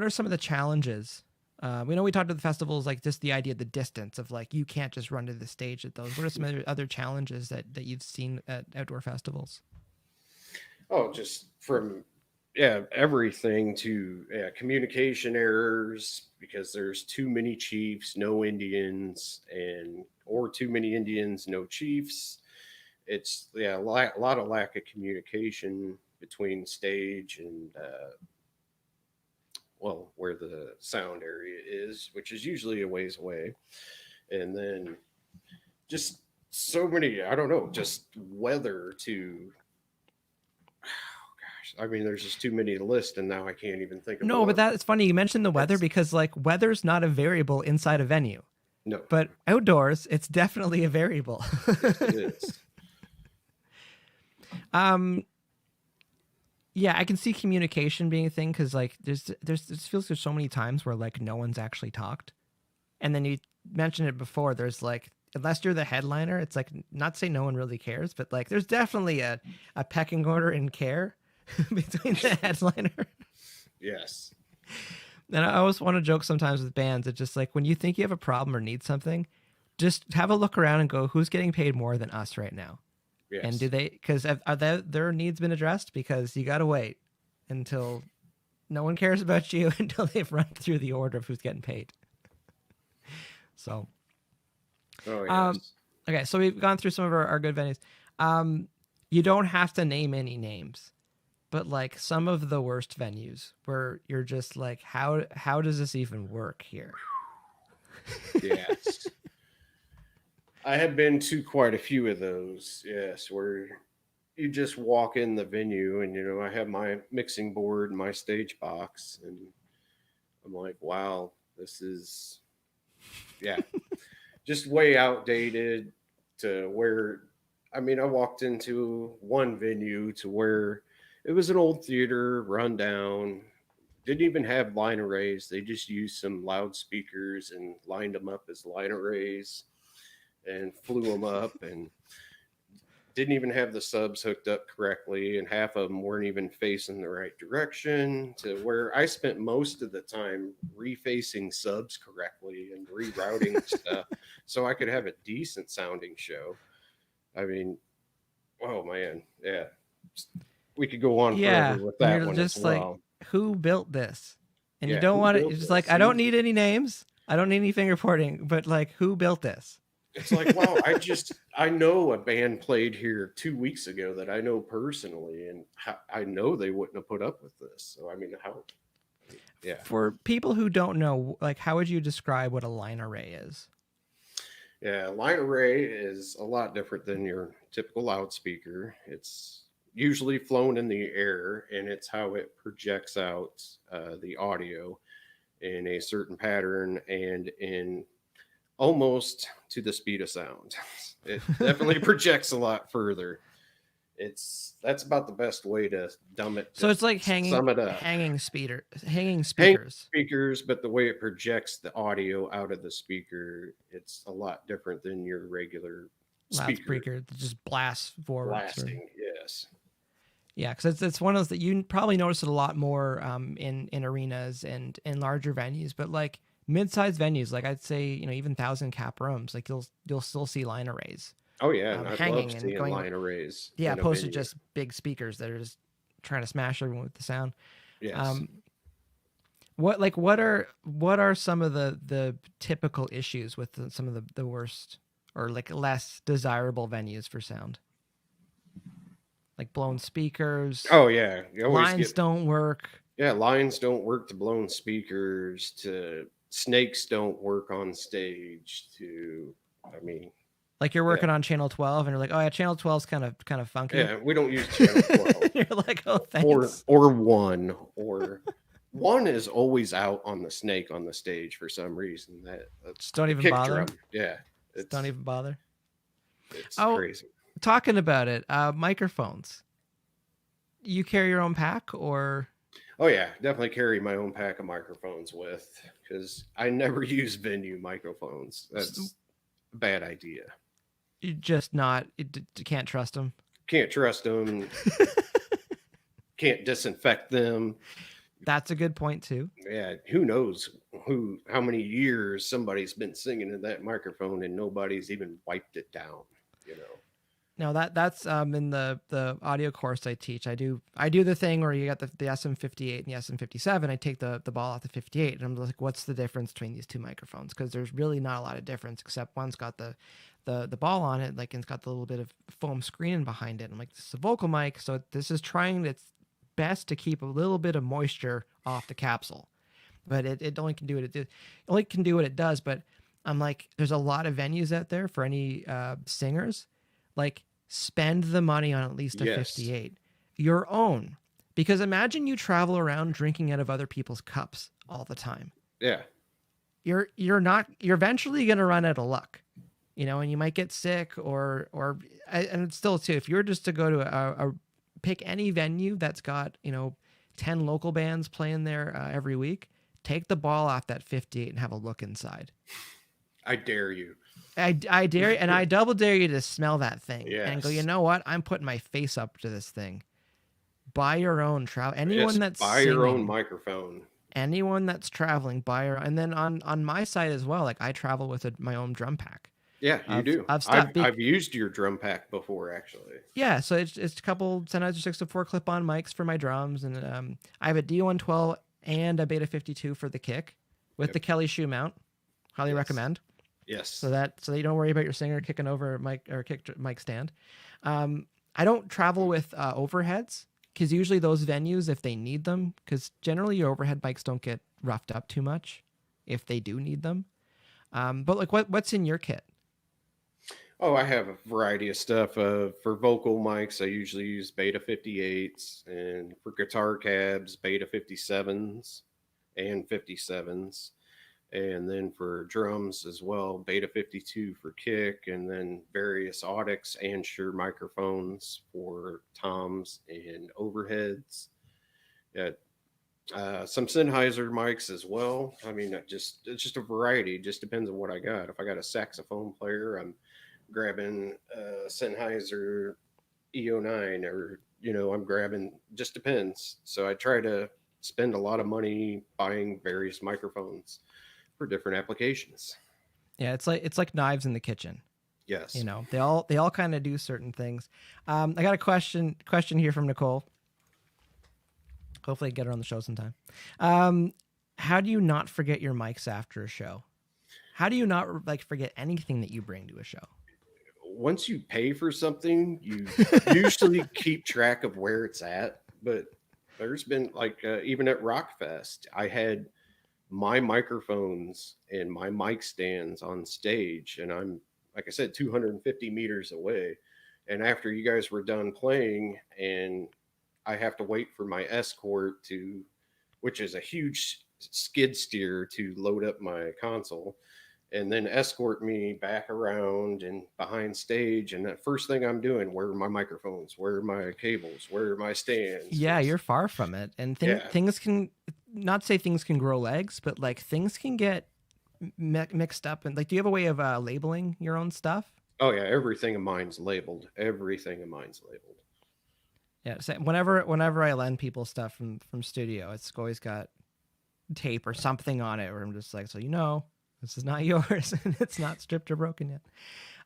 some of the challenges? We know we talked about the festivals, like just the idea of the distance of like you can't just run to the stage at those. What are some other challenges that you've seen at outdoor festivals? Oh, just from yeah, everything to yeah, communication errors because there's too many chiefs, no Indians, and or too many Indians, no chiefs. It's yeah, a lot of lack of communication between stage and well, where the sound area is, which is usually a ways away. And then just so many, I don't know, just weather to, oh gosh, I mean, there's just too many to list, and now I can't even think of No, but one. that it's funny you mentioned the weather It's, because like weather's not a variable inside a venue, no, but outdoors it's definitely a variable. yes, it is. um, yeah, I can see communication being a thing because like there's it feels there's so many times where like no one's actually talked, and then you mentioned it before. There's like unless you're the headliner, it's like not to say no one really cares, but like there's definitely a pecking order in care between the headliner. Yes, And I always want to joke sometimes with bands. It's just like when you think you have a problem or need something, just have a look around and go, who's getting paid more than us right now? And do yes. they, because their needs been addressed? Because you got to wait until no one cares about you until they've run through the order of who's getting paid. So, Oh, um, yes. okay. So we've gone through some of our good venues. Um, you don't have to name any names, but like some of the worst venues where you're just like, how does this even work here? Yes. I have been to quite a few of those, yes, where you just walk in the venue and, you know, I have my mixing board and my stage box, and I'm like, wow, this is, yeah, just way outdated to where, I mean, I walked into one venue to where it was an old theater, run down, didn't even have line arrays. They just used some loudspeakers and lined them up as line arrays and flew them up and didn't even have the subs hooked up correctly, and half of them weren't even facing the right direction, to where I spent most of the time refacing subs correctly and rerouting stuff so I could have a decent sounding show. I mean, oh man, yeah. We could go on forever Yeah, with and that you're one as just like, well. who built this? And you Yeah, don't who want it. built You're just like, this? I don't Who's need any names. I don't need any fingerprinting, but like, who built this? it's like, wow, I know a band played here 2 weeks ago that I know personally, and I know they wouldn't have put up with this. So I mean, how? Yeah, For people who don't know, like, how would you describe what a line array is? yeah. Line array is a lot different than your typical loudspeaker. It's usually flown in the air, and it's how it projects out the audio in a certain pattern and in almost to the speed of sound. It definitely projects a lot further. That's about the best way to dumb it So to it's like sum it up. hanging Hang speakers. speakers, but the way it projects the audio out of the speaker, it's a lot different than your regular speaker Loudspeaker that just blasts forwards, or blasting. Yes. yeah, because it's one of those that you probably notice it a lot more in arenas and in larger venues, but like mid-sized venues, like I'd say, even 1,000 cap rooms, like you'll still see line arrays Oh yeah, and I love hanging and seeing going, line arrays yeah, in a opposed to venue. just big speakers that are just trying to smash everyone with the sound. Yes. Um, what are some of the typical issues with some of the worst or like less desirable venues for sound? Like blown speakers, Oh yeah, you always lines get don't work. lines don't work to blown speakers to snakes don't work on stage to I mean Like you're yeah working on channel 12 and you're like, oh yeah, channel 12's kind of funky. yeah we don't use channel 12 You're like, oh or thanks. one or one is always out on the snake on the stage for some reason that Just don't the even kick bother. drum yeah Just don't even bother. it's Oh, crazy. talking about it, microphones. You carry your own pack or Oh yeah, definitely carry my own pack of microphones with because I never use venue microphones. That's a bad idea. you just not you can't trust them? Can't trust them. Can't disinfect them. That's a good point too. Yeah, who knows how many years somebody's been singing in that microphone and nobody's even wiped it down. You know. No, that's in the audio course I teach. I do the thing where you got the SM58 and the SM57. I take the ball off the 58 and I'm like, what's the difference between these two microphones? Because there's really not a lot of difference except one's got the ball on it, like, and it's got the little bit of foam screening behind it. I'm like, this is a vocal mic, so this is trying its best to keep a little bit of moisture off the capsule, but it only can do what it does. But I'm like, there's a lot of venues out there for any singers, like spend the money on at least a Yes. 58, your own, because imagine you travel around drinking out of other people's cups all the time. Yeah. You're eventually going to run out of luck, and you might get sick and it's still too, if you were just to go to a pick any venue that's got 10 local bands playing there every week, take the ball off that 58 and have a look inside. I dare you. I dare you, and I double dare you to smell that thing and go, Yes. you know what? I'm putting my face up to this thing. Buy your own travel. Anyone Yes, that's buy singing, your own microphone. anyone that's traveling, buy your. And then on my side as well, like I travel with my own drum pack. Yeah, you do. I've stopped. I've used your drum pack before, actually. Yeah, so it's a couple Sennheiser 604 clip-on mics for my drums, and I have a D112 and a Beta 52 for the kick with Yep. the Kelly shoe mount. Highly Yes. recommend. Yes. So that you don't worry about your singer kicking over a mic or mic stand. I don't travel with overheads because usually those venues, if they need them, because generally your overhead mics don't get roughed up too much if they do need them. But like what's in your kit? Oh, I have a variety of stuff. For vocal mics, I usually use Beta 58s, and for guitar cabs, Beta 57s and 57s. And then for drums as well, Beta 52 for kick, and then various Audix and Shure microphones for toms and overheads. Yeah, some Sennheiser mics as well. I mean, it's just a variety. It just depends on what I got. If I got a saxophone player, I'm grabbing Sennheiser EO9, or I'm grabbing. Just depends. So I try to spend a lot of money buying various microphones for different applications. Yeah, it's like knives in the kitchen. Yes. They all kind of do certain things. I got a question here from Nicole. Hopefully I get her on the show sometime. How do you not forget your mics after a show? How do you not forget anything that you bring to a show? Once you pay for something, you usually keep track of where it's at. But there's been even at Rockfest, I had my microphones and my mic stands on stage, and I'm, like I said, 250 meters away. And after you guys were done playing, and I have to wait for my escort which is a huge skid steer to load up my console. and then escort me back around and behind stage. And the first thing I'm doing, where are my microphones? Where are my cables? Where are my stands? Yeah, It's, you're far from it. And yeah. things can, not say things can grow legs, but like things can get mixed up. And like, do you have a way of labeling your own stuff? Oh yeah, everything of mine's labeled. Everything of mine's labeled. Yeah. So whenever I lend people stuff from studio, it's always got tape or something on it where I'm just like, so this is not yours and it's not stripped or broken yet.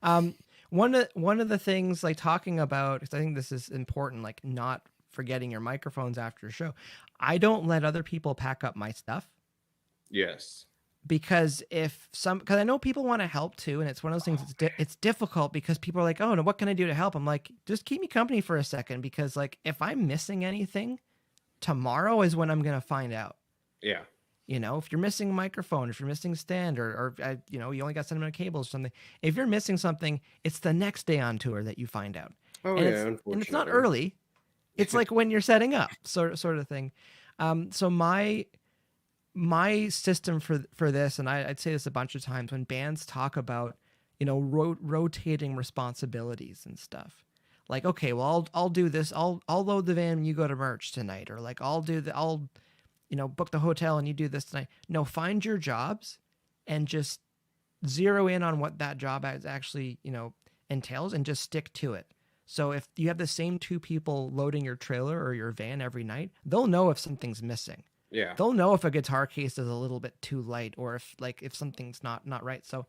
Um, one of the things like talking about, because I think this is important, like not forgetting your microphones after a show. I don't let other people pack up my stuff. Yes. Because because I know people want to help too, and it's one of those things. It's difficult because people are like, "Oh, no, what can I do to help?" I'm like, just keep me company for a second, because like if I'm missing anything, tomorrow is when I'm gonna find out. Yeah. If you're missing a microphone, if you're missing a stand, or you only got sentimental cables or something. If you're missing something, it's the next day on tour that you find out. Oh and yeah, it's not unfortunately. early. It's like when you're setting up, sort of thing. So my system for this, and I'd say this a bunch of times when bands talk about, rotating responsibilities and stuff. Like, okay, well, I'll do this. I'll load the van and you go to merch tonight, or like I'll book the hotel and you do this tonight. No, find your jobs and just zero in on what that job actually, entails, and just stick to it. So if you have the same two people loading your trailer or your van every night, they'll know if something's missing. Yeah. They'll know if a guitar case is a little bit too light, or if something's not right. So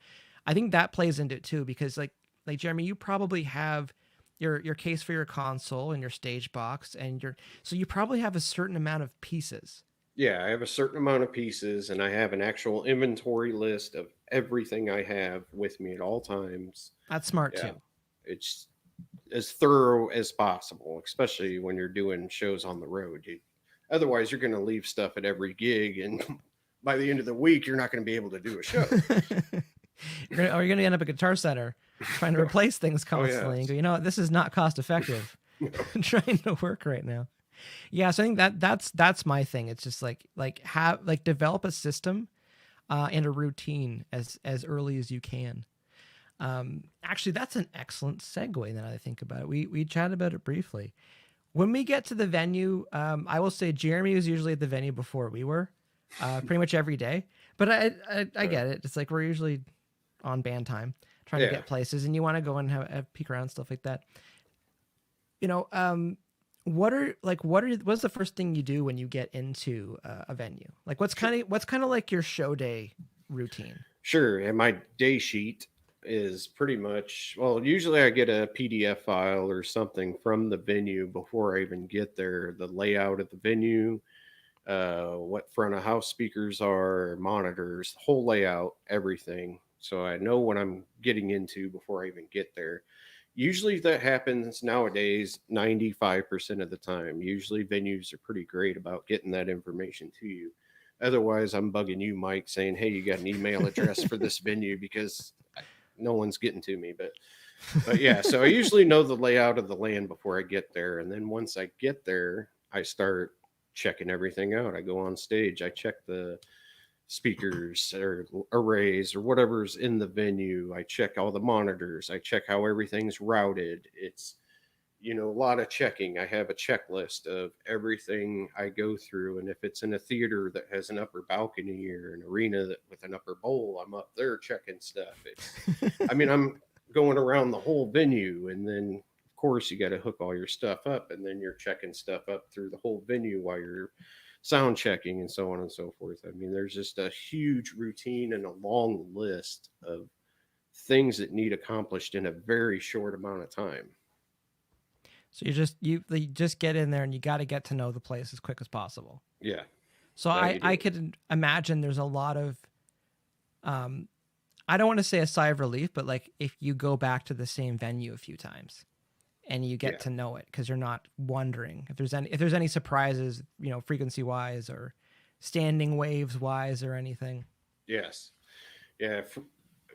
I think that plays into it too, because like Jeremy, you probably have your case for your console and your stage box, and so you probably have a certain amount of pieces. Yeah, I have a certain amount of pieces, and I have an actual inventory list of everything I have with me at all times. That's smart Yeah, too. it's as thorough as possible, especially when you're doing shows on the road. Otherwise, you're going to leave stuff at every gig, and by the end of the week, you're not going to be able to do a show. You're going to end up at Guitar Center trying to replace things constantly. And go, this is not cost effective. I'm trying to work right now. Yeah, so I think that's my thing. It's just like develop a system and a routine as early as you can. Actually, that's an excellent segue. Now that I think about it, we chatted about it briefly. When we get to the venue, I will say Jeremy was usually at the venue before we were, pretty much every day. But I get it. It's like we're usually on band time, trying to get places, and you want to go and have peek around, stuff like that. What's the first thing you do when you get into a venue? Like what's kind of like your show day routine? Sure. And my day sheet is pretty much, well, usually I get a PDF file or something from the venue before I even get there. The layout of the venue, what front of house speakers are, monitors, the whole layout, everything. So I know what I'm getting into before I even get there. Usually that happens nowadays 95% of the time. Usually venues are pretty great about getting that information to you. Otherwise, I'm bugging you, Mike, saying, hey, you got an email address for this venue, because no one's getting to me. But yeah, so I usually know the layout of the land before I get there. And then once I get there, I start checking everything out. I go on stage, I check the speakers or arrays or whatever's in the venue. I check all the monitors. I check how everything's routed. It's, a lot of checking. I have a checklist of everything I go through. And if it's in a theater that has an upper balcony or an arena with an upper bowl, I'm up there checking stuff. I'm going around the whole venue. And then, of course, you got to hook all your stuff up. And then you're checking stuff up through the whole venue while you're sound checking and so on and so forth. There's just a huge routine and a long list of things that need accomplished in a very short amount of time. So you just get in there and you got to get to know the place as quick as possible. Yeah. So I could imagine there's a lot of, I don't want to say a sigh of relief, but like if you go back to the same venue a few times and you get to know it, because you're not wondering if there's any surprises, frequency wise or standing waves wise or anything. Yes. Yeah.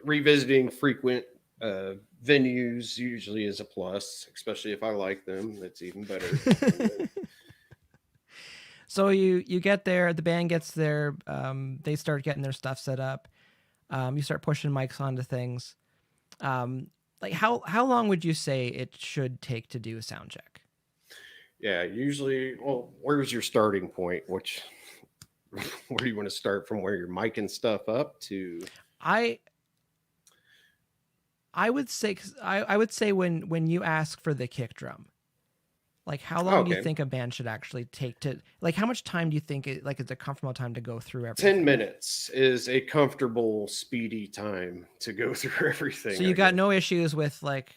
Revisiting frequent venues usually is a plus, especially if I like them. That's even better. So you get there, the band gets there, they start getting their stuff set up. You start pushing mics onto things. Like how long would you say it should take to do a sound check? Yeah, usually, well, where's your starting point? Which, where do you want to start from? Where you're micing stuff up to? I would say, 'cause I would say when you ask for the kick drum, like how long do you Okay, think a band should actually take to, like how much time do you think it, like it's a comfortable time to go through everything? 10 minutes is a comfortable, speedy time to go through So everything, you I got guess. no issues with like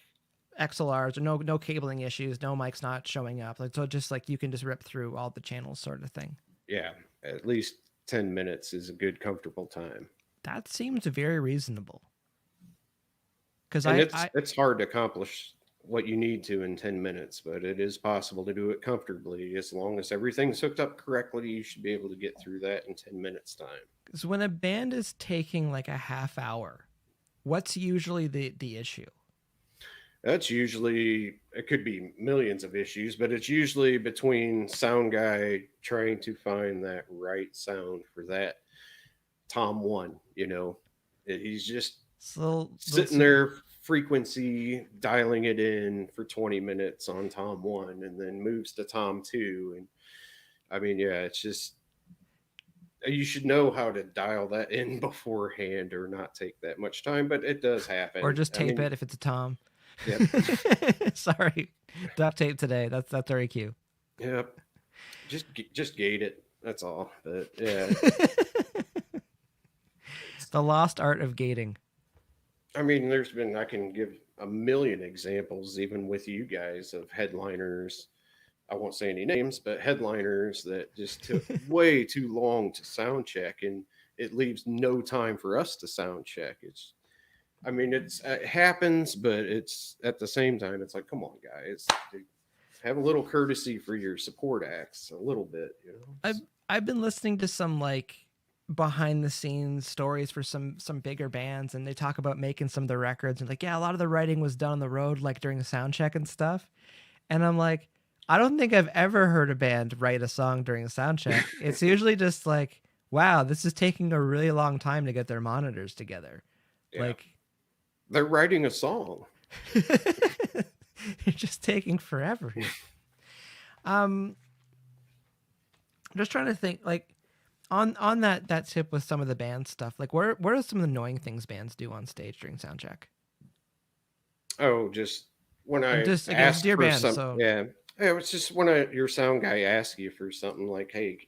XLRs or no cabling issues, no mics not showing up. Like so just like you can just rip through all the channels sort of thing. Yeah, at least 10 minutes is a good, comfortable time. That seems very reasonable. Because And I, it's I it's hard to accomplish what you need to in 10 minutes, but it is possible to do it comfortably. As long as everything's hooked up correctly, you should be able to get through that in 10 minutes time. because when a band is taking like a half hour, what's usually the issue? That's usually, it could be millions of issues, but it's usually between sound guy trying to find that right sound for that Tom one, He's just So sitting there, frequency dialing it in for 20 minutes on Tom one, and then moves to Tom two. And I mean, yeah, it's just, you should know how to dial that in beforehand or not take that much time, but it does or happen. just I tape mean, it if it's a tom. yep, Sorry, duct tape today. That's very cute. yep. Just gate it. That's all. But yeah, it's, The lost art of gating. I mean, I can give a million examples, even with you guys, of headliners. I won't say any names, but headliners that just took way too long to sound check, and it leaves no time for us to sound check. I mean, it happens, but it's at the same time, it's like, come on, guys, dude, have a little courtesy for your support acts, a little bit. I've been listening to some like behind the scenes stories for some bigger bands, and they talk about making some of the records and like, yeah, a lot of the writing was done on the road, like during the sound check and stuff. And I'm like, I don't think I've ever heard a band write a song during a sound check. It's usually just like, wow, this is taking a really long time to get their monitors together. Yeah, Like they're writing a song. it's just taking forever here. I'm just trying to think like on that tip with some of the band stuff. Like what are some of the annoying things bands do on stage during sound check? Oh, just when And I just again, it's ask Dear for Band, some, so yeah, it's just when your sound guy asks you for something like, hey,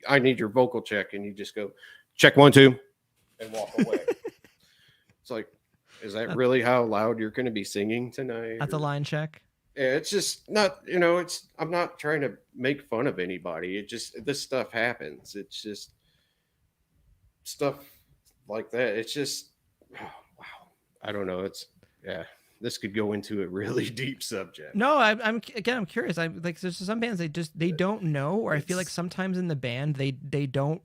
I need your vocal check, and you just go, check 1 2, and walk away. It's like, is that really how loud you're going to be singing tonight? that's a line check. Yeah, it's just not, I'm not trying to make fun of anybody. This stuff happens. It's just stuff like that. It's just, oh, wow. I don't know. Yeah, this could go into a really deep subject. No, I'm curious. I'm like, there's some bands they don't know, or I feel like It's, sometimes in the band they don't.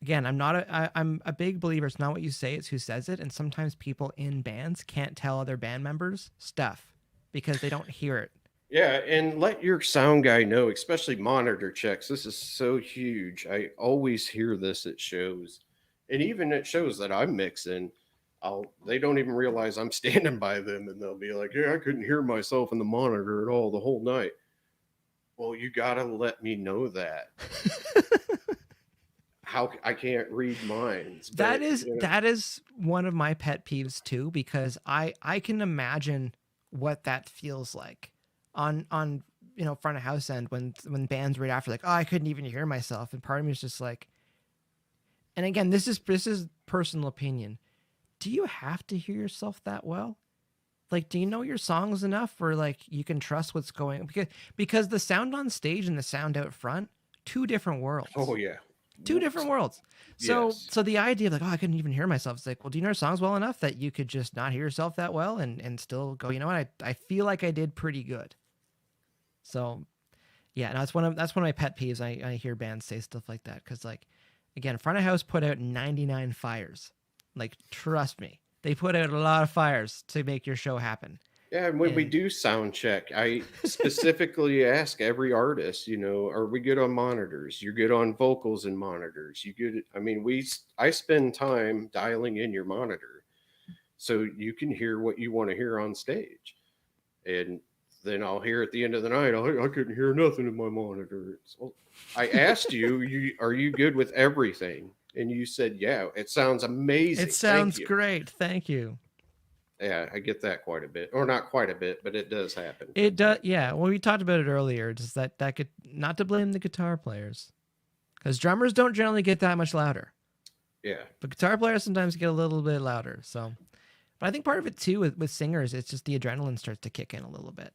Again, I'm a big believer. It's not what you say, it's who says it. And sometimes people in bands can't tell other band members stuff because they don't hear it. yeah, and let your sound guy know, especially monitor checks. This is so huge. I always hear this at shows, and even at shows that I'm mixing, they don't even realize I'm standing by them, and they'll be like, "Yeah, I couldn't hear myself in the monitor at all the whole night." Well, you gotta let me know that. How I can't read minds, but That is one of my pet peeves too, because I can imagine what that feels like on front of house end when bands right after like, oh, I couldn't even hear myself, and part of me is just like, and again, this is personal opinion. Do you have to hear yourself that well? Like, do you know your songs enough where like you can trust what's going, because the sound on stage and the sound out front, two different worlds. oh yeah, Two different worlds. yes, So the idea of like, oh, I couldn't even hear myself. It's like, well, do you know your songs well enough that you could just not hear yourself that well and still go, you know what? I feel like I did pretty good. So yeah, no, that's one of my pet peeves. I hear bands say stuff like that. Cause like, again, front of house put out 99 fires. Like, trust me, they put out a lot of fires to make your show happen. Yeah, and when we And do sound check, I specifically ask every artist, are we good on monitors? You're good on vocals and monitors. You good? I mean, I spend time dialing in your monitor so you can hear what you want to hear on stage. And then I'll hear at the end of the night, I couldn't hear nothing in my monitor. Well, I asked you, are you good with everything? And you said, yeah, it sounds it amazing. Thank sounds you. great. Thank you. Yeah, I get that quite a bit, or not quite a bit, but it does happen It from does. time to Yeah. time. Well, we talked about it earlier. Just that could not to blame the guitar players because drummers don't generally get that much louder, Yeah. but guitar players sometimes get a little bit louder. So, but I think part of it too with singers, it's just the adrenaline starts to kick in a little bit,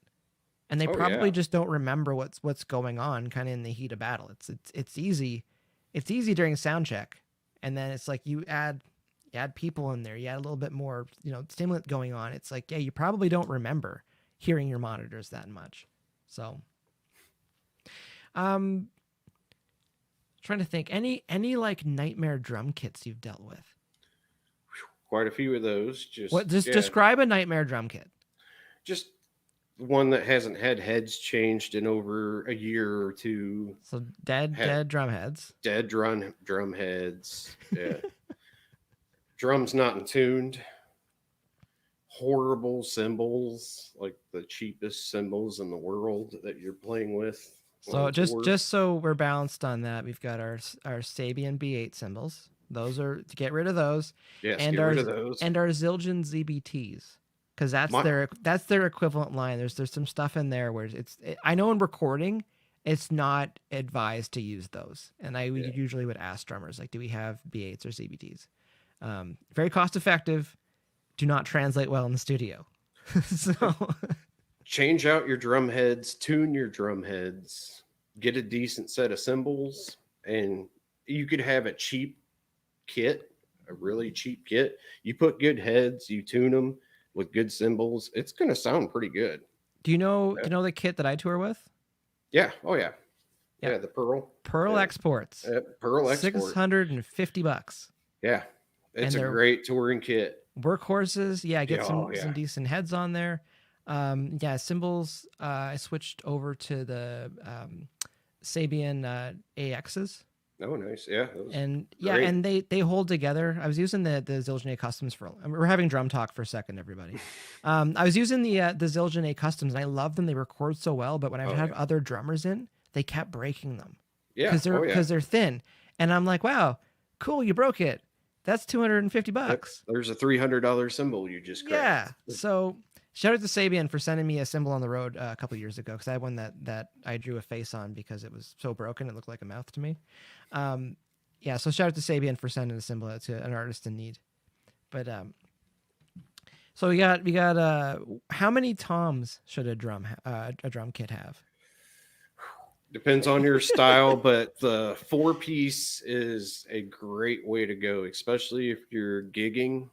and they Oh probably yeah. just don't remember what's going on kind of in the heat of battle. It's easy, it's easy during sound check, and then it's like you add people in there, you add a little bit more stimulant going on. It's like, yeah, you probably don't remember hearing your monitors that much. So, um, trying to think any like nightmare drum kits you've dealt with. Quite a few of those. What Just just yeah, describe a nightmare drum kit? just one that hasn't had heads changed in over a year or two. So dead Had dead drum heads. dead drum heads. Yeah. Drums not in tuned. Horrible cymbals, like the cheapest cymbals in the world that you're playing with So on just tour. just so we're balanced on that, we've got our Sabian B8 cymbals. Those are to get rid of those, Yes, and get rid of those. our Zildjian ZBTs because My that's their equivalent line. There's some stuff in there where I know in recording it's not advised to use those, and I yeah. usually would ask drummers like, do we have B8s or ZBTs? Very cost effective. Do not translate well in the studio. So Change out your drum heads, tune your drum heads, get a decent set of cymbals, and you could have a cheap kit, a really cheap kit. You put good heads, you tune them with good cymbals, it's going to sound pretty good. do you know the kit that I tour with? Yeah. Oh, yeah. Yeah, Yeah. The Pearl. Pearl Yeah. exports. Pearl Export. $650. Yeah. It's And a they're great touring kit. workhorses. Yeah, get Yeah. Oh, some yeah. decent heads on there. Yeah, cymbals. I switched over to the Sabian AXs. Oh, nice. Yeah. That was And yeah, great. and they hold together. I was using the Zildjian A Customs for. We're having drum talk for a second, everybody. I was using the Zildjian A Customs, and I love them. They record so well. But when I've Oh, had yeah. other drummers in, they kept breaking them Yeah. Oh, yeah. because they're thin. And I'm like, wow, cool, you broke it. That's $250. There's a $300 cymbal you just Yeah. cracked. So shout out to Sabian for sending me a cymbal on the road a couple years ago because I had one that I drew a face on because it was so broken it looked like a mouth to me. Yeah. So shout out to Sabian for sending a cymbal out to an artist in need. But so we got how many toms should a drum kit have? Depends on your style, but the 4-piece is a great way to go, especially if you're gigging.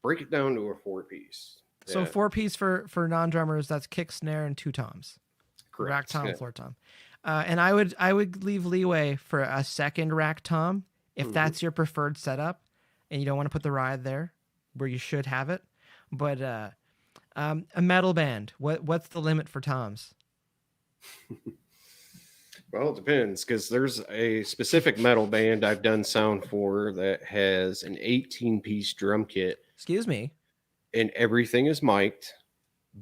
Break it down to a 4-piece. So Yeah, 4-piece for non drummers. That's kick, snare, and 2 toms. Rack correct. tom, Yeah. floor tom. And I would leave leeway for a second rack tom if Mhm. that's your preferred setup, and you don't want to put the ride there where you should have it. But a metal band, what's the limit for toms? Well, it depends because there's a specific metal band I've done sound for that has an 18-piece drum kit Excuse me. and everything is mic'd,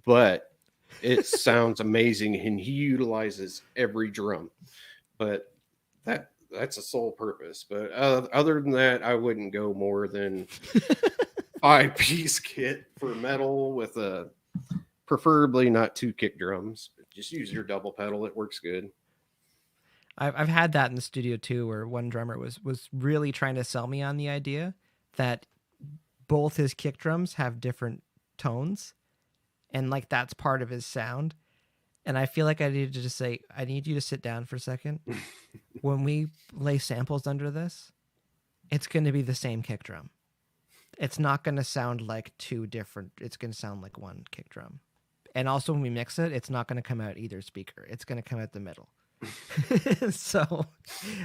but it sounds amazing and he utilizes every drum. But that's a sole purpose. But other than that, I wouldn't go more than 5-piece kit for metal with a preferably not 2 kick drums. Just use your double pedal; it works good. I've had that in the studio too, where one drummer was really trying to sell me on the idea that both his kick drums have different tones, and like that's part of his sound. And I feel like I needed to just say, I need you to sit down for a second. When we lay samples under this, it's going to be the same kick drum. It's not going to sound like two different. It's going to sound like one kick drum. And also when we mix it, it's not going to come out either speaker. It's going to come out the middle. So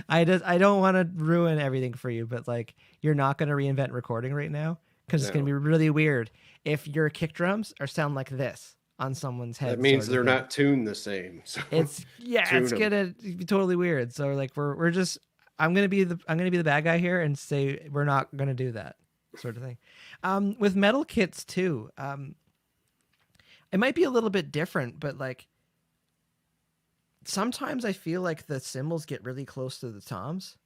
I don't want to ruin everything for you, but like you're not going to reinvent recording right now. because it's going to No, be really weird if your kick drums are sound like this on someone's that head, means sort of they're thing. not tuned the same. So It's yeah, tune it's them. gonna be totally weird. So like we're just I'm gonna be the bad guy here and say we're not gonna do that sort of thing. With metal kits too, it might be a little bit different, but like sometimes I feel like the cymbals get really close to the toms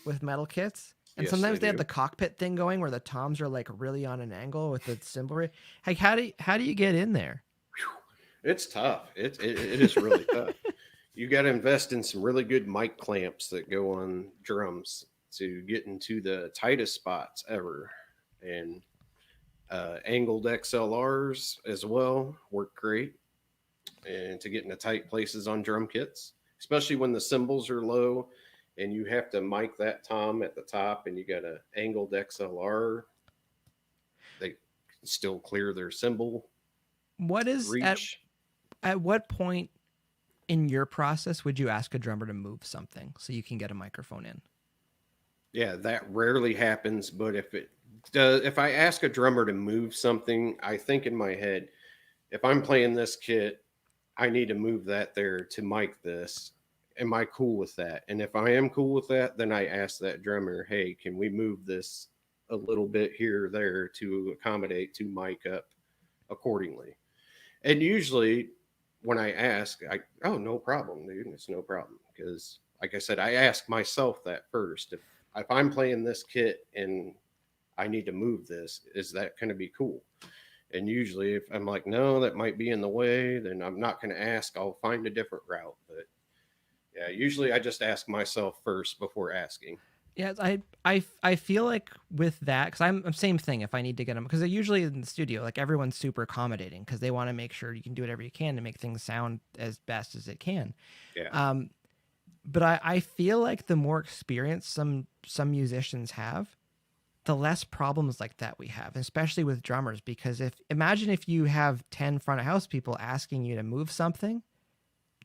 with metal kits. And Yes, they sometimes they have do. the cockpit thing going where the toms are like really on an angle with the cymbal. Like how do you get in there? It's tough. It is really tough. You got to invest in some really good mic clamps that go on drums to get into the tightest spots ever, and angled XLRs as well work great, and to get into tight places on drum kits, especially when the cymbals are low and you have to mic that tom at the top, and you got an angled XLR. They can still clear their cymbal What is reach. at what point in your process would you ask a drummer to move something so you can get a microphone in? Yeah, that rarely happens, but if it does, if I ask a drummer to move something, I think in my head, if I'm playing this kit, I need to move that there to mic this. Am I cool with that? And if I am cool with that, then I ask that drummer, hey, can we move this a little bit here or there to accommodate to mic up accordingly? And usually when I ask, oh, no problem, dude. It's no problem. Because, like I said, I ask myself that first. If I'm playing this kit and I need to move this, is that going to be cool? And usually, if I'm like, no, that might be in the way, then I'm not going to ask. I'll find a different route. But yeah, usually I just ask myself first before asking. Yeah, I feel like with that because I'm same thing if I need to get them because usually in the studio like everyone's super accommodating because they want to make sure you can do whatever you can to make things sound as best as it can. Yeah. Um, but I feel like the more experience some musicians have, the less problems like that we have, especially with drummers. Because if imagine if you have 10 front of house people asking you to move something,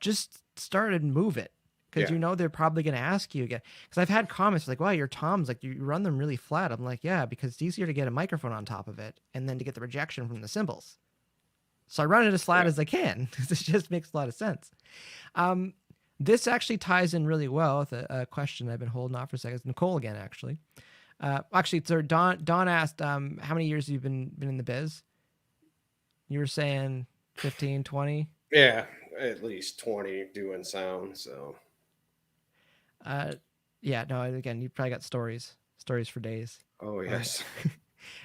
just start and move it because Yeah. you know they're probably going to ask you again. Because I've had comments like, "Wow, your toms like you run them really flat." I'm like, "Yeah, because it's easier to get a microphone on top of it and then to get the rejection from the cymbals." So I run it as flat Yeah. as I can. It just makes a lot of sense. Um, this actually ties in really well with a question I've been holding off for a second. It's Nicole again, actually. Actually, so Don asked, how many years have you been in the biz? You were saying 15, 20? Yeah. At least 20 doing sound. So, Uh, yeah, no, again, you probably got stories for days. oh, yes.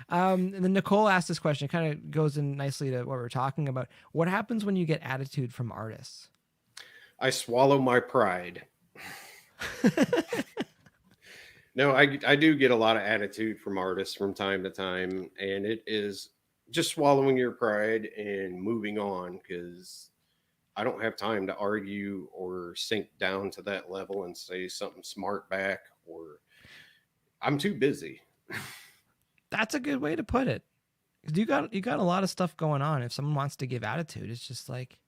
And then Nicole asked this question. It kind of goes in nicely to what we're talking about. What happens when you get attitude from artists? I swallow my pride. No, I do get a lot of attitude from artists from time to time, and it is just swallowing your pride and moving on because I don't have time to argue or sink down to that level and say something smart back, or I'm too busy. That's a good way to put it. 'Cause you got a lot of stuff going on. If someone wants to give attitude, it's just like,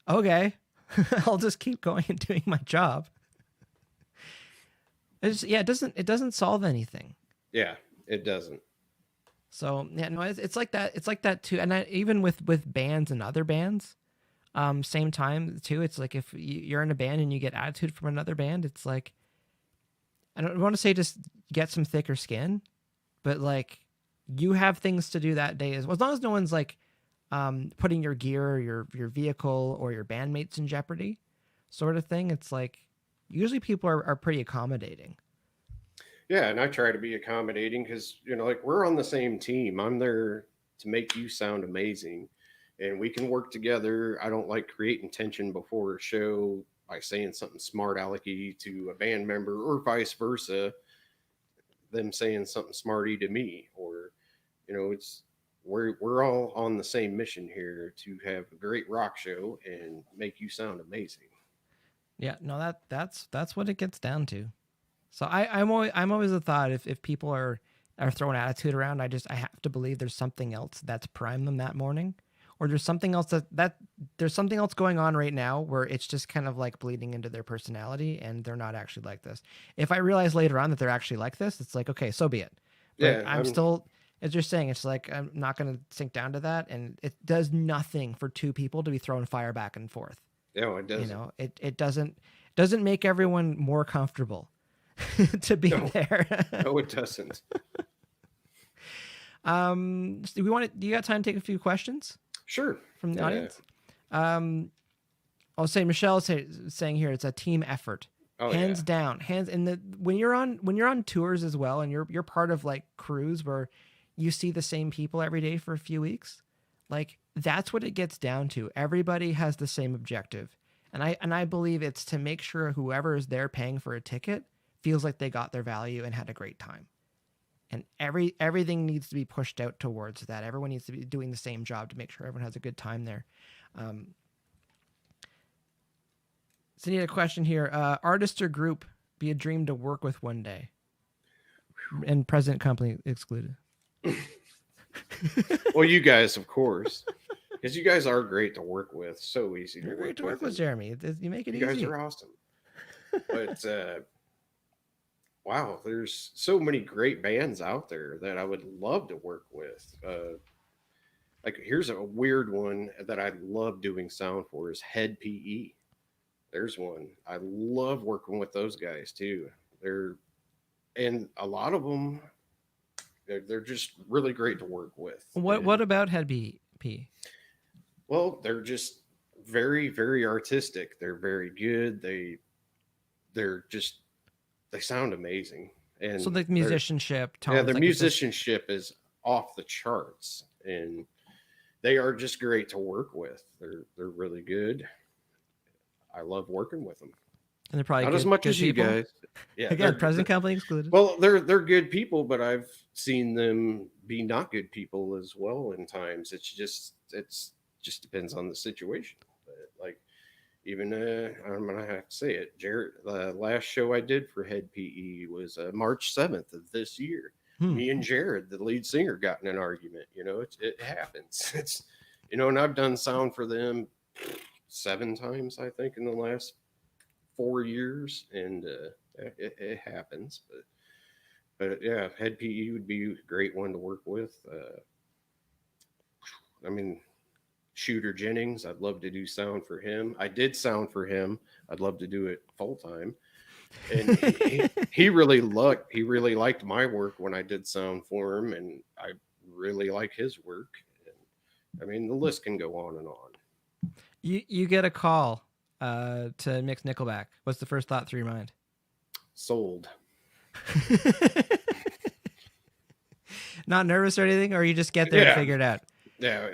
okay, I'll just keep going and doing my job. Yeah, it doesn't solve anything. Yeah, it doesn't. So yeah, no, it's like that. It's like that too. And even with bands and other bands, same time too. It's like if you're in a band and you get attitude from another band, it's like I don't want to say just get some thicker skin, but like you have things to do that day as long as no one's like putting your gear or your vehicle or your bandmates in jeopardy, sort of thing. It's like usually people are pretty accommodating. Yeah, and I try to be accommodating because like we're on the same team. I'm there to make you sound amazing, and we can work together. I don't like creating tension before a show by saying something smart alecky to a band member, or vice versa, them saying something smarty to me, or it's we're all on the same mission here to have a great rock show and make you sound amazing. Yeah, no, that's what it gets down to. So I'm always a thought if people are throwing attitude around, I have to believe there's something else that's primed them that morning, or there's something else that there's something else going on right now where it's just kind of like bleeding into their personality and they're not actually like this. If I realize later on that they're actually like this, it's like okay, so be it. But Yeah, I'm still As you're saying, it's like I'm not going to sink down to that, and it does nothing for two people to be throwing fire back and forth. No, it doesn't. You know, it doesn't make everyone more comfortable to be there. No, it doesn't. So do you got time to take a few questions? Sure. From the audience? I'll say Michelle's saying here it's a team effort. Hands down. When you're on tours as well, and you're part of like crews where you see the same people every day for a few weeks, like that's what it gets down to. Everybody has the same objective. And I believe it's to make sure whoever is there paying for a ticket feels like they got their value and had a great time. And everything needs to be pushed out towards that. Everyone needs to be doing the same job to make sure everyone has a good time there. So I need a question here. Artist or group be a dream to work with one day? And present company excluded. Well, you guys, of course. Because you guys are great to work with. So easy to You're work great to work with, Jeremy. You make it easy. You guys are awesome. But wow, there's so many great bands out there that I would love to work with. Like here's a weird one that I love doing sound for is Head PE. There's one. I love working with those guys too. And a lot of them, they're just really great to work with. What about Head PE? Well, they're just very, very artistic. They're very good. They sound amazing. And so the musicianship, their musicianship is off the charts, and they are just great to work with. They're really good. I love working with them. And they're probably not as much as people. You guys. Yeah, again, present company excluded. Well, they're good people, but I've seen them be not good people as well. In times, it's just depends on the situation. But like, even I'm gonna have to say it, Jared. The last show I did for Head PE was March 7th of this year. Me and Jared, the lead singer, got in an argument. You know, it happens. It's and I've done sound for them 7 times, I think, in the last 4 years, and it happens. But yeah, Head PE would be a great one to work with. I mean, Shooter Jennings, I'd love to do sound for him. I did sound for him. I'd love to do it full time. And he really liked my work when I did sound for him, and I really like his work. And, I mean, the list can go on and on. You get a call to mix Nickelback. What's the first thought through your mind? Sold. Not nervous or anything, or you just get there and figure it out? Yeah,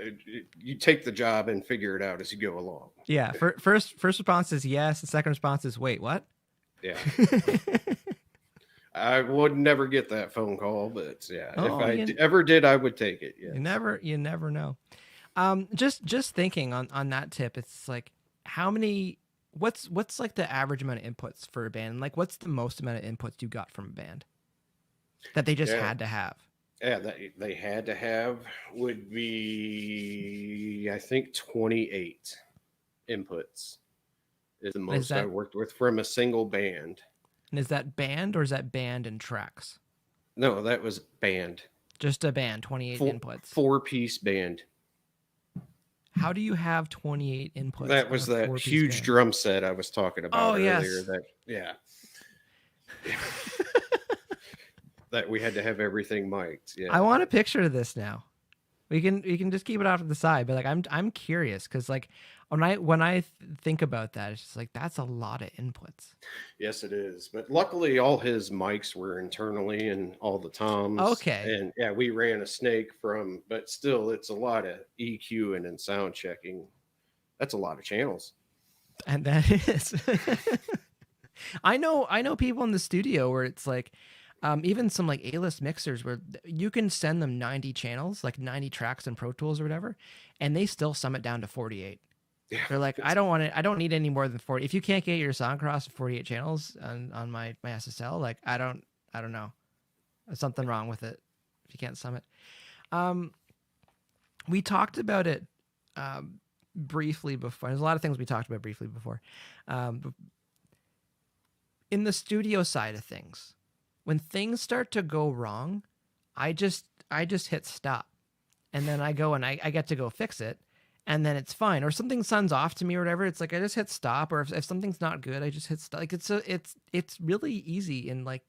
you take the job and figure it out as you go along. Yeah, first response is yes. The second response is wait, what? Yeah. I would never get that phone call, but yeah, if I ever did, I would take it. Yes. You never know. Just thinking on that tip, it's like what's like the average amount of inputs for a band? Like what's the most amount of inputs you got from a band that they just had to have? Yeah, that they had to have would be, I think, 28 inputs is the most I worked with from a single band. And is that band or is that band and tracks? No, that was band. Just a band, 28 inputs. 4-piece band. How do you have 28 inputs? That was that huge drum set I was talking about earlier. Yes. That we had to have everything mic'd. Yeah. I want a picture of this now. We can just keep it off to the side, but like I'm curious because like when I think about that, it's just like that's a lot of inputs. Yes, it is. But luckily, all his mics were internally and all the toms. Okay. And yeah, we ran a snake but still, it's a lot of EQing and sound checking. That's a lot of channels. And that is. I know people in the studio where it's like. Even some like A-list mixers where you can send them 90 channels, like 90 tracks in Pro Tools or whatever, and they still sum it down to 48. Yeah, they're like, I don't need any more than 40. If you can't get your song across to 48 channels on my SSL, like I don't know. There's something wrong with it if you can't sum it. We talked about it briefly before. There's a lot of things we talked about briefly before. In the studio side of things, when things start to go wrong, I I just hit stop, and then I go and I get to go fix it, and then it's fine. Or something sounds off to me or whatever. It's like I just hit stop, or if something's not good, I just hit stop. Like it's really easy, and like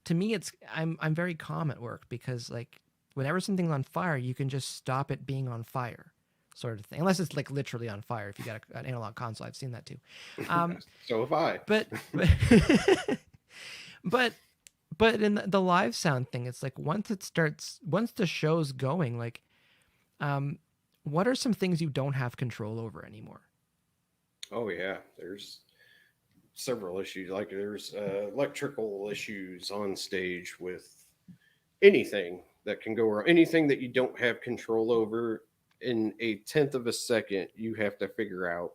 to me, I'm very calm at work because like whenever something's on fire, you can just stop it being on fire, sort of thing. Unless it's like literally on fire. If you got an analog console, I've seen that too. So have I. But but but in the live sound thing, it's like once the show's going, like, what are some things you don't have control over anymore? Oh yeah, there's several issues. Like there's electrical issues on stage with anything that can go wrong, anything that you don't have control over. In a tenth of a second, you have to figure out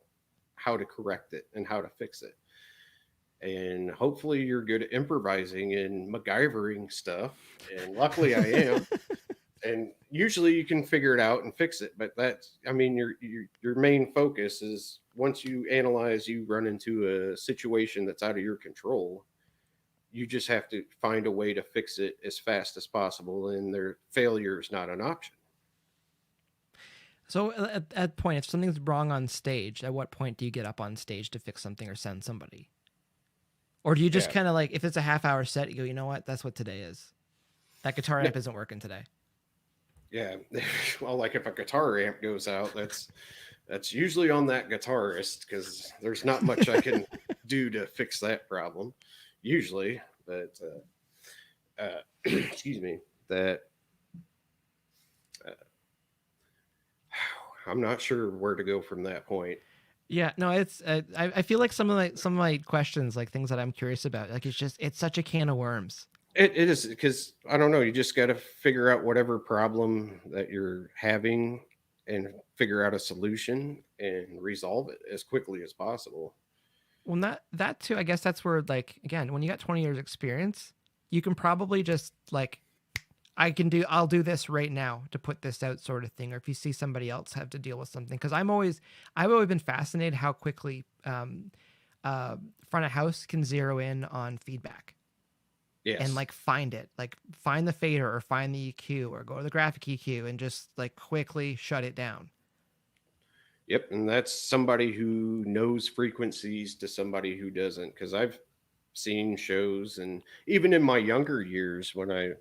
how to correct it and how to fix it. And hopefully, you're good at improvising and MacGyvering stuff. And luckily, I am. And usually, you can figure it out and fix it. But that's, I mean, your main focus is once you analyze, you run into a situation that's out of your control. You just have to find a way to fix it as fast as possible, and their failure is not an option. So at that point, if something's wrong on stage, at what point do you get up on stage to fix something or send somebody? Or do you just kind of like, if it's a half-hour set, you go, you know what, that's what today is. That guitar amp isn't working today. Yeah, well, like if a guitar amp goes out, that's usually on that guitarist because there's not much I can do to fix that problem. Usually, but excuse me, that I'm not sure where to go from that point. Yeah, no, it's I feel like some of my questions, like things that I'm curious about, like it's such a can of worms. It is because I don't know. You just got to figure out whatever problem that you're having and figure out a solution and resolve it as quickly as possible. Well, that too. I guess that's where, like, again, when you got 20 years experience, you can probably just like, I'll do this right now to put this out, sort of thing. Or if you see somebody else have to deal with something, because I've always been fascinated how quickly front of house can zero in on feedback. Yes. And like find the fader or find the EQ or go to the graphic EQ and just like quickly shut it down. Yep, and that's somebody who knows frequencies to somebody who doesn't. Because I've seen shows, and even in my younger years when I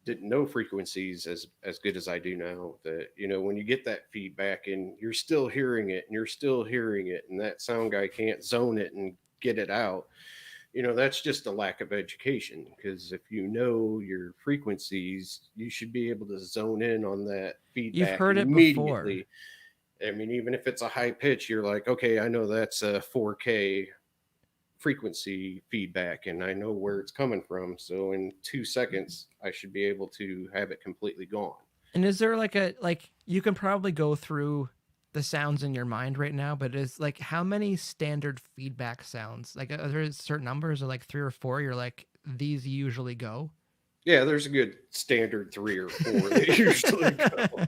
didn't know frequencies as good as I do now, that, you know, when you get that feedback and you're still hearing it and that sound guy can't zone it and get it out, you know, that's just a lack of education. Because if you know your frequencies, you should be able to zone in on that feedback. You've heard it immediately. Before. I mean, even if it's a high pitch, you're like, okay, I know that's a 4K frequency feedback and I know where it's coming from. So in 2 seconds, I should be able to have it completely gone. And is there like you can probably go through the sounds in your mind right now, but it's like, how many standard feedback sounds? Like, are there certain numbers, or like 3 or 4? You're like, these usually go? Yeah, there's a good standard 3 or 4 that usually go.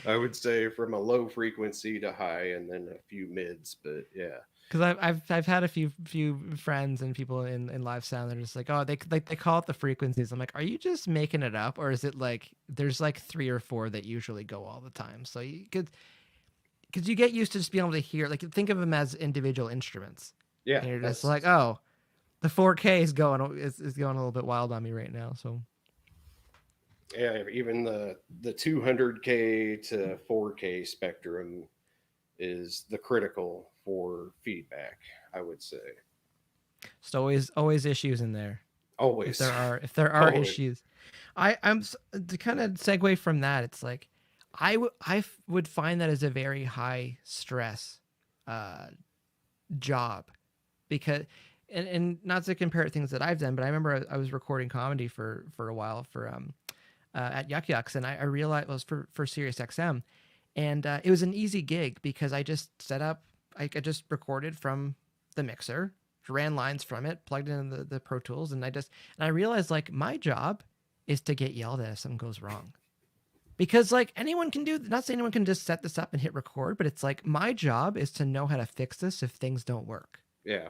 I would say from a low frequency to high, and then a few mids, but yeah. Because I've had a few friends and people in live sound. They're just like, oh, they call it the frequencies. I'm like, are you just making it up, or is it like there's like 3 or 4 that usually go all the time? So you could, because you get used to just being able to hear, like, think of them as individual instruments. Yeah, and you're just like, oh, the 4K is going a little bit wild on me right now. So yeah, even the 200K to 4K spectrum is the critical for feedback, I would say. So always issues in there. Always. If there are issues. I'm to kind of segue from that, it's like I would find that as a very high stress job, because and not to compare things that I've done, but I remember I was recording comedy for a while for at Yuck Yucks, and I realized it was for Sirius XM. And it was an easy gig because I just set up, I just recorded from the mixer, ran lines from it, plugged in the Pro Tools, and I realized, like, my job is to get yelled at if something goes wrong. Because, like, anyone can not saying anyone can just set this up and hit record, but it's like, my job is to know how to fix this if things don't work. Yeah.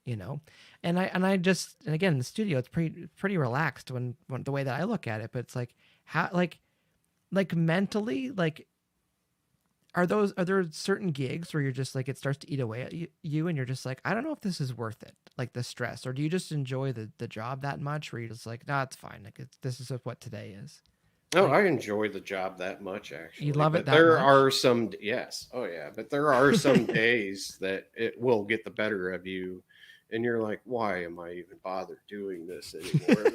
you know. And again, in the studio, it's pretty relaxed when the way that I look at it. But it's like how like mentally, like are there certain gigs where you're just like it starts to eat away at you and you're just like, I don't know if this is worth it, like the stress, or do you just enjoy the job that much where you're just like, nah, it's fine, like this is what today is. Oh, Like I enjoy the job that much you actually, love it but that there much. are some yes, oh yeah, but there are some days that it will get the better of you, and you're like, why am I even bothered doing this anymore?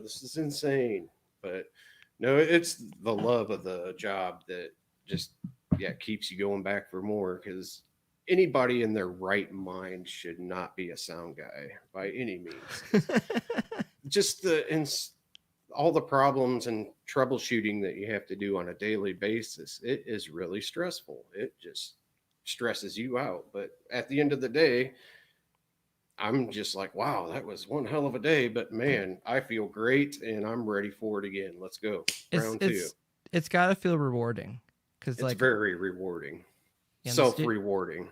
This is insane. But no, it's the love of the job that just yeah keeps you going back for more because anybody in their right mind should not be a sound guy by any means. 'Cause just all the problems and troubleshooting that you have to do on a daily basis, it is really stressful. It just stresses you out. But at the end of the day, I'm just like, wow, that was one hell of a day. But man, I feel great and I'm ready for it again. Let's go. it's Round two. it's it's got to feel rewarding because It's like very rewarding, yeah, self rewarding.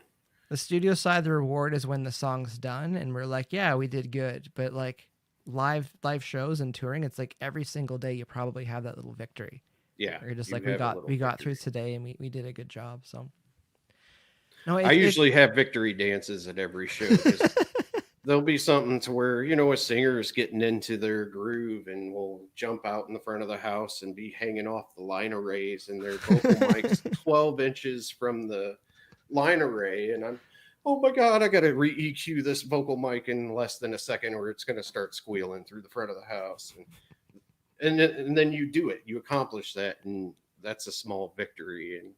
the studio side, the reward is when the song's done and we're like, yeah, we did good. But like live shows and touring, it's like every single day you probably have that little victory. Yeah, Or you're just you like, have a little we got through victory. today and we did a good job. So no, I it usually have victory dances at every show because there'll be something to where a singer is getting into their groove and will jump out in the front of the house and be hanging off the line arrays and their vocal mics 12 inches from the line array, and I'm oh my god, I gotta re-EQ this vocal mic in less than a second or it's gonna start squealing through the front of the house. And then you do it, you accomplish that, and that's a small victory, and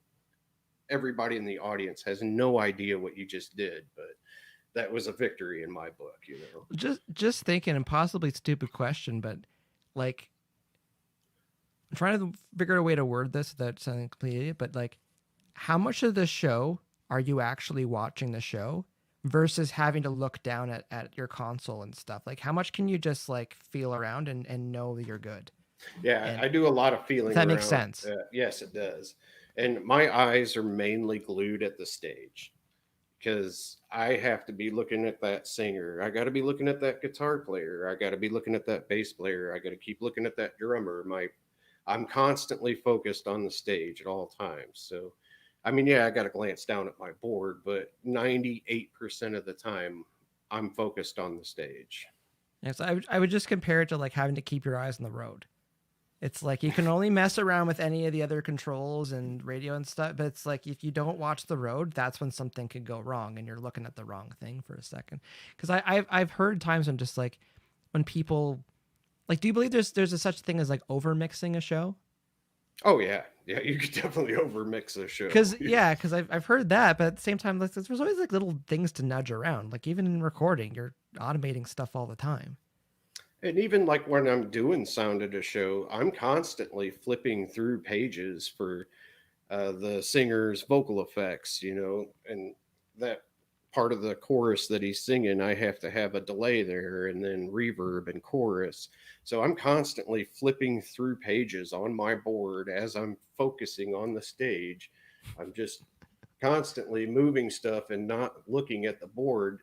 everybody in the audience has no idea what you just did, but that was a victory in my book. just thinking, and possibly stupid question, but like I'm trying to figure out a way to word this without sounding completely idiot, but like how much of the show are you actually watching the show versus having to look down at your console and stuff? Like how much can you just like feel around and know that you're good? Yeah, And I do a lot of if feeling that makes around. sense. Yes, it does. And my eyes are mainly glued at the stage because I have to be looking at that singer. I got to be looking at that guitar player. I got to be looking at that bass player. I got to keep looking at that drummer. I'm constantly focused on the stage at all times. So, I mean, yeah, I got to glance down at my board, but 98% of the time, I'm focused on the stage. Yes, I would just compare it to like having to keep your eyes on the road. It's like you can only mess around with any of the other controls and radio and stuff, but it's like if you don't watch the road, that's when something could go wrong and you're looking at the wrong thing for a second. Because I've heard times when just like when people like, do you believe there's a such thing as like over mixing a show? Oh yeah, yeah, you could definitely overmix a show. Because I've heard that, but at the same time, like, there's always like little things to nudge around. Like even in recording, you're automating stuff all the time. And even like when I'm doing sound at a show, I'm constantly flipping through pages for the singer's vocal effects, and that part of the chorus that he's singing, I have to have a delay there and then reverb and chorus. So I'm constantly flipping through pages on my board as I'm focusing on the stage. I'm just constantly moving stuff and not looking at the board.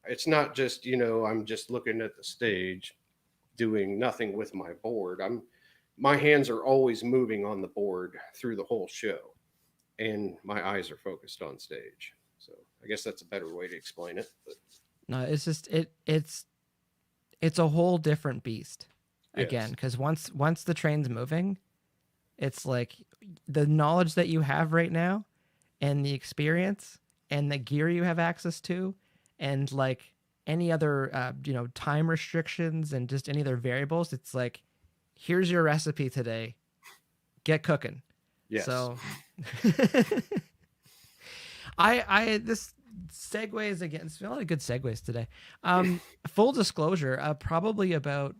It's not just, I'm just looking at the stage doing nothing with my board. My hands are always moving on the board through the whole show and my eyes are focused on stage. So I guess that's a better way to explain it. But No, it's just it's a whole different beast again. yes, Because once the train's moving, it's like the knowledge that you have right now, and the experience, and the gear you have access to, and like any other time restrictions and just any other variables. It's like here's your recipe today. Get cooking. yes. So I this segues again. It's a lot of good segues today. Full disclosure, probably about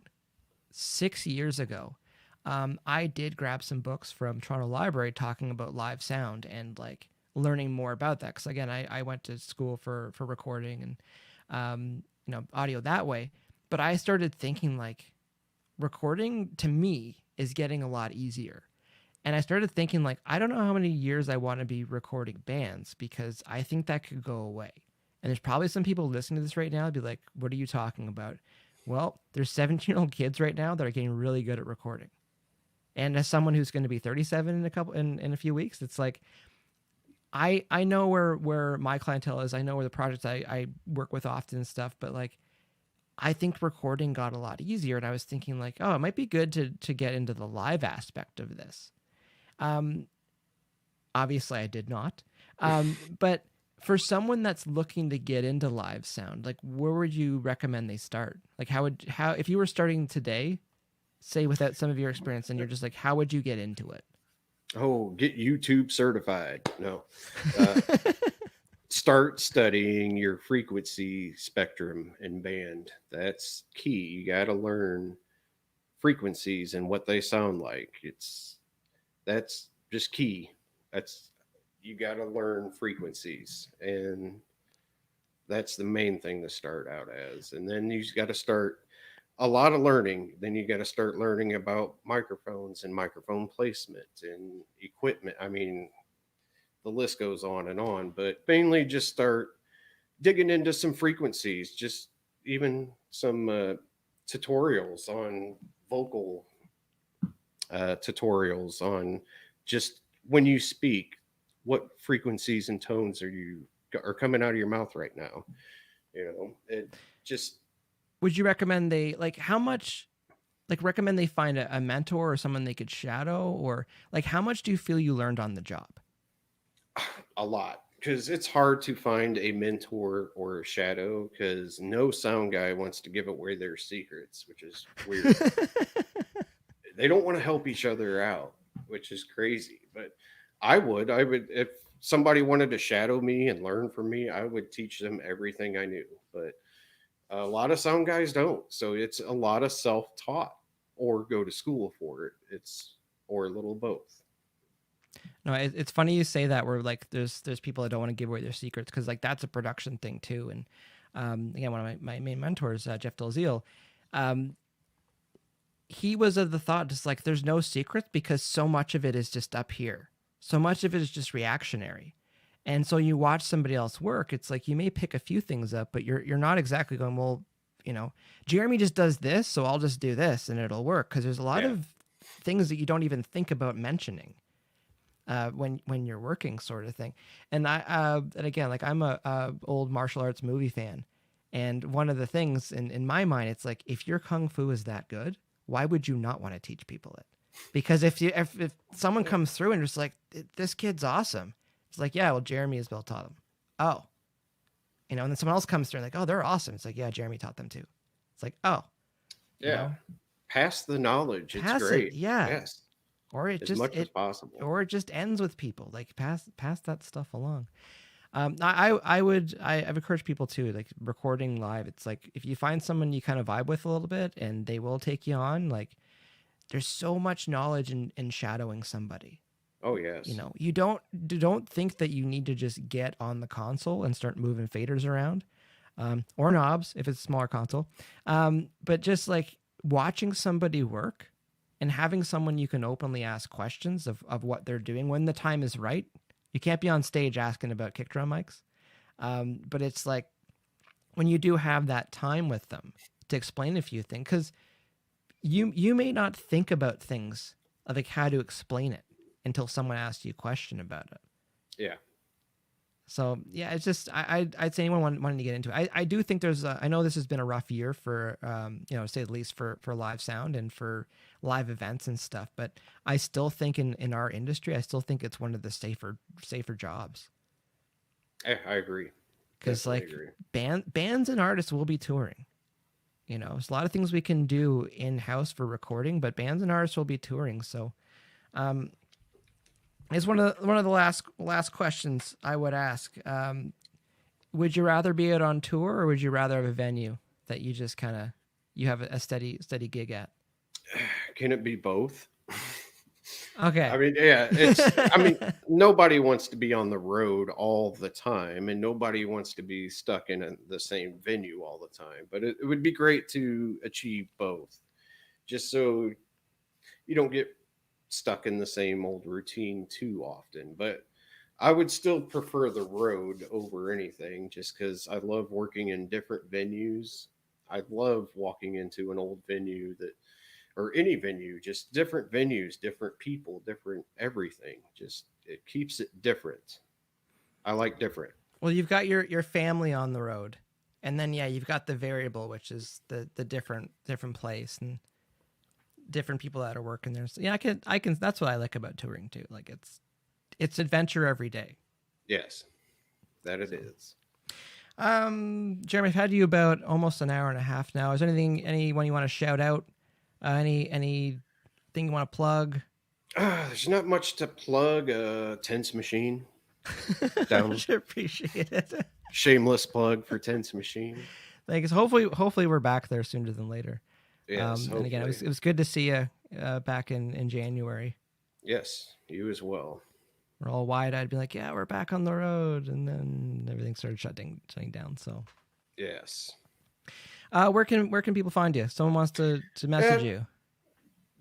6 years ago, I did grab some books from Toronto Library talking about live sound and like learning more about that. Because again, I went to school for recording and audio that way. But I started thinking like recording to me is getting a lot easier. And I started thinking like I don't know how many years I want to be recording bands because I think that could go away. And there's probably some people listening to this right now be like, what are you talking about? Well, there's 17-year-old kids right now that are getting really good at recording. And as someone who's going to be 37 in a few weeks, it's like I know where my clientele is. I know where the projects I work with often and stuff, but like I think recording got a lot easier. And I was thinking like, oh, it might be good to get into the live aspect of this. Um, Obviously I did not. But for someone that's looking to get into live sound, like where would you recommend they start? Like how if you were starting today, say without some of your experience, and you're just like, how would you get into it? Oh, get YouTube certified. No. Uh, Start studying your frequency spectrum and band. That's key. You got to learn frequencies and what they sound like. That's just key. That's You got to learn frequencies, and that's the main thing to start out as. And then you got to start a lot of learning. Then you got to start learning about microphones and microphone placement and equipment. I mean, the list goes on, but mainly just start digging into some frequencies, just even some tutorials on vocal tutorials on just when you speak, what frequencies and tones are coming out of your mouth right now. It just Would you recommend they like how much like recommend they find a mentor or someone they could shadow, or like how much do you feel you learned on the job? a lot, because it's hard to find a mentor or a shadow, because no sound guy wants to give away their secrets, which is weird. They don't want to help each other out, which is crazy. But I would, if somebody wanted to shadow me and learn from me, I would teach them everything I knew. But a lot of sound guys don't. So it's a lot of self taught or go to school for it. Or a little both. No, it's funny you say that. Where like there's people that don't want to give away their secrets, because like that's a production thing too. And again, one of my main mentors, Jeff Delzeal, um, he was of the thought just like there's no secrets because so much of it is just up here. So much of it is just reactionary. And so you watch somebody else work, it's like you may pick a few things up, but you're not exactly going, well, Jeremy just does this, so I'll just do this and it'll work, because there's a lot Yeah. of things that you don't even think about mentioning when you're working, sort of thing. And and again, like I'm a old martial arts movie fan, and one of the things in my mind, it's like if your kung fu is that good, why would you not want to teach people it? Because if someone comes through and just like this kid's awesome, it's like, yeah, well, Jeremy Isbell taught them. Oh, and then someone else comes through and like, oh, they're awesome. It's like, yeah, Jeremy taught them too. It's like, oh, you Yeah. know, Pass the knowledge. It's pass it, great. yeah. Yes. Or it As just much as possible. or it just ends with people like pass that stuff along. I've encouraged people too, like recording live. It's like if you find someone you kind of vibe with a little bit, and they will take you on. Like there's so much knowledge in shadowing somebody. Oh, yes. You don't think that you need to just get on the console and start moving faders around, or knobs if it's a smaller console. But just like watching somebody work and having someone you can openly ask questions of what they're doing when the time is right. You can't be on stage asking about kick drum mics. But it's like when you do have that time with them to explain a few things, because you may not think about things like how to explain it until someone asks you a question about it. Yeah. So yeah, it's just I'd say anyone wanting to get into it. I do think I know this has been a rough year for to say the least for live sound and for live events and stuff. But I still think in our industry, I still think it's one of the safer jobs. I agree. Because Definitely like agree. bands and artists will be touring. There's a lot of things we can do in house for recording, but bands and artists will be touring. So um, it's one of the last questions I would ask. Would you rather be out on tour, or would you rather have a venue that you just kind of you have a steady gig at? Can it be both? Okay. I mean, yeah, I mean, nobody wants to be on the road all the time, and nobody wants to be stuck in the same venue all the time. But it would be great to achieve both, just so you don't get stuck in the same old routine too often. But I would still prefer the road over anything, just because I love working in different venues. I love walking into an old venue that, or any venue, just different venues, different people, different everything. Just it keeps it different. I like different. Well, you've got your family on the road, and then yeah, you've got the variable, which is the different place and different people that are working there. So yeah, I can. That's what I like about touring too. Like it's adventure every day. Yes, that it is. Jeremy, I've had you about almost an hour and a half now. Is there anyone you want to shout out? Anything you want to plug? There's not much to plug. Tense Machine. Down. Sure, appreciate it. Shameless plug for Tense Machine. Thanks. Hopefully we're back there sooner than later. Yes. And again, it was good to see you back in January. Yes, you as well. We're all wide-eyed, be like, yeah, we're back on the road, and then everything started shutting down. So yes. Where can people find you? Someone wants to message you.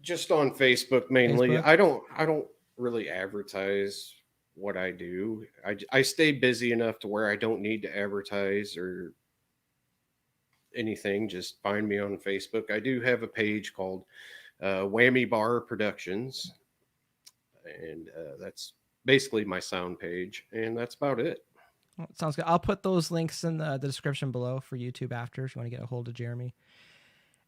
Just on Facebook mainly. Facebook? I don't really advertise what I do. I stay busy enough to where I don't need to advertise or anything. Just find me on Facebook. I do have a page called Whammy Bar Productions, and that's basically my sound page, and that's about it. Well, sounds good. I'll put those links in the description below for YouTube after if you want to get a hold of Jeremy.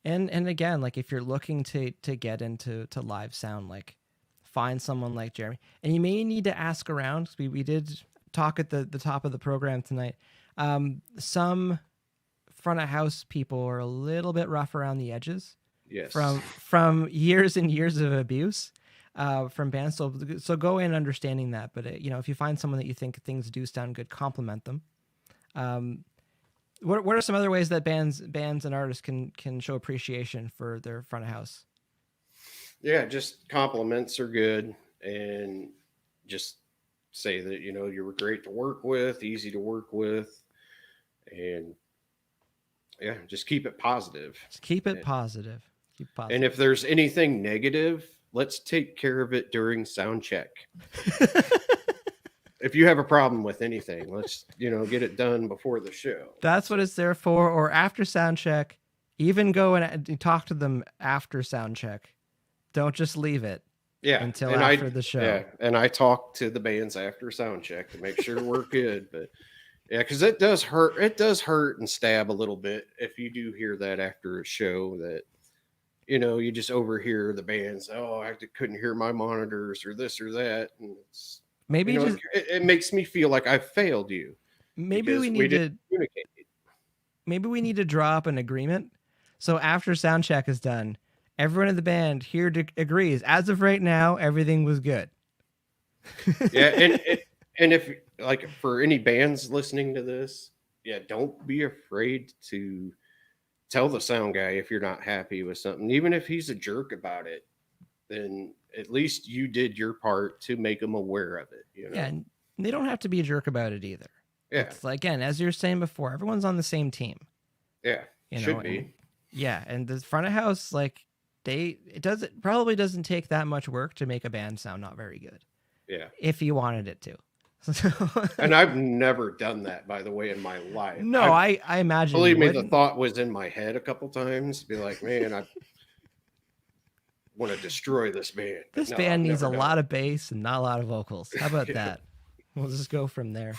And again, like if you're looking to get into live sound, like find someone like Jeremy. And you may need to ask around. We did talk at the top of the program tonight. Some front of house people are a little bit rough around the edges. Yes. From years and years of abuse from bands. So go in understanding that. But if you find someone that you think things do sound good, compliment them. What are some other ways that bands and artists can show appreciation for their front of house? Yeah, just compliments are good, and just say that you were great to work with, easy to work with, and yeah, just keep it positive. Keep it positive. And if there's anything negative, let's take care of it during sound check. If you have a problem with anything, let's get it done before the show. That's what it's there for. Or after sound check, even go and talk to them after sound check. Don't just leave it. Yeah, until after the show. Yeah, and I talk to the bands after sound check to make sure we're good. But yeah, because it does hurt. It does hurt and stab a little bit if you do hear that after a show that you just overhear the bands. Oh, I couldn't hear my monitors or this or that, and it's. Maybe it makes me feel like I failed you. Maybe we need to communicate. Maybe we need to draw up an agreement. So after sound check is done, everyone in the band here agrees. As of right now, everything was good. Yeah, and if like for any bands listening to this, yeah, don't be afraid to tell the sound guy if you're not happy with something, even if he's a jerk about it. Then at least you did your part to make them aware of it. Yeah, and they don't have to be a jerk about it either. Yeah. It's like, again, as you're saying before, everyone's on the same team. Yeah, should be. And the front of house, like it probably doesn't take that much work to make a band sound not very good. Yeah. If you wanted it to. And I've never done that, by the way, in my life. No, I imagine. Believe me, the thought was in my head a couple times. Be like, man, I want to destroy this band. This band needs a lot of bass and not a lot of vocals. How about that? We'll just go from there.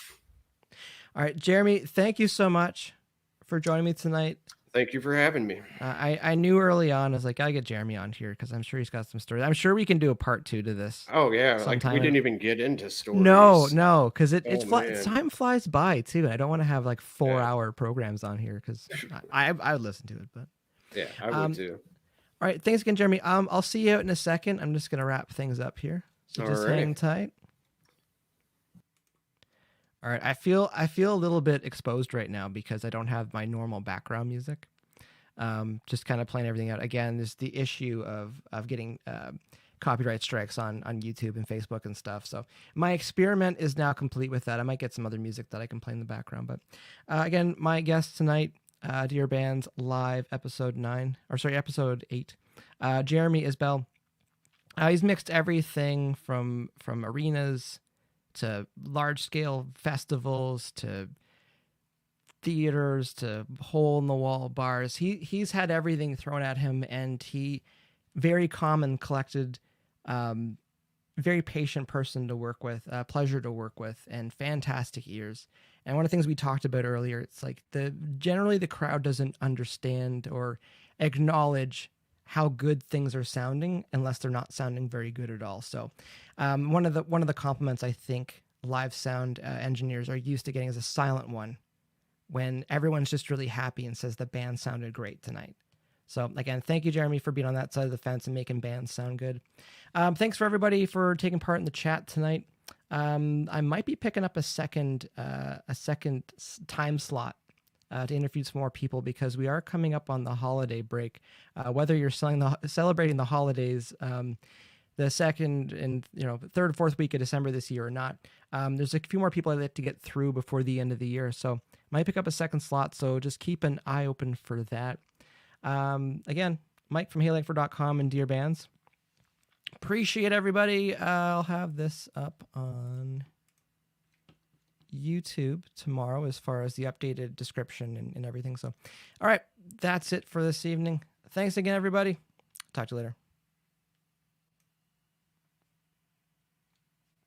All right, Jeremy, thank you so much for joining me tonight. Thank you for having me. I knew early on, I was like, I gotta get Jeremy on here because I'm sure he's got some stories. I'm sure we can do a part 2 to this. Oh yeah, like we didn't even get into stories. No, because time flies by too. I don't want to have like 4-hour programs on here because I would listen to it, but yeah, I would too. All right, thanks again, Jeremy. I'll see you out in a second. I'm just gonna wrap things up here, so just hang tight. All right, I feel a little bit exposed right now because I don't have my normal background music. Just kind of playing everything out. Again, there's the issue of getting copyright strikes on YouTube and Facebook and stuff. So my experiment is now complete with that. I might get some other music that I can play in the background. But again, my guest tonight, DearBands Live episode 8, Jeremy Isbell. He's mixed everything from arenas to large scale festivals to theaters to hole in the wall bars. He's had everything thrown at him, and he very calm and collected, very patient person to work with, pleasure to work with, and fantastic ears. And one of the things we talked about earlier, it's like generally the crowd doesn't understand or acknowledge how good things are sounding unless they're not sounding very good at all. So one of the compliments I think live sound engineers are used to getting is a silent one, when everyone's just really happy and says the band sounded great tonight. So again, thank you, Jeremy, for being on that side of the fence and making bands sound good. Thanks for everybody for taking part in the chat tonight. I might be picking up a second time slot to interview some more people, because we are coming up on the holiday break. Whether you're celebrating the holidays, the second and third, fourth week of December this year or not, there's a few more people I'd like to get through before the end of the year. So might pick up a second slot. So just keep an eye open for that. Again, Mike from HeyLangford.com and DearBands. Appreciate everybody. I'll have this up on YouTube tomorrow as far as the updated description and everything. So, all right, that's it for this evening. Thanks again, everybody. Talk to you later.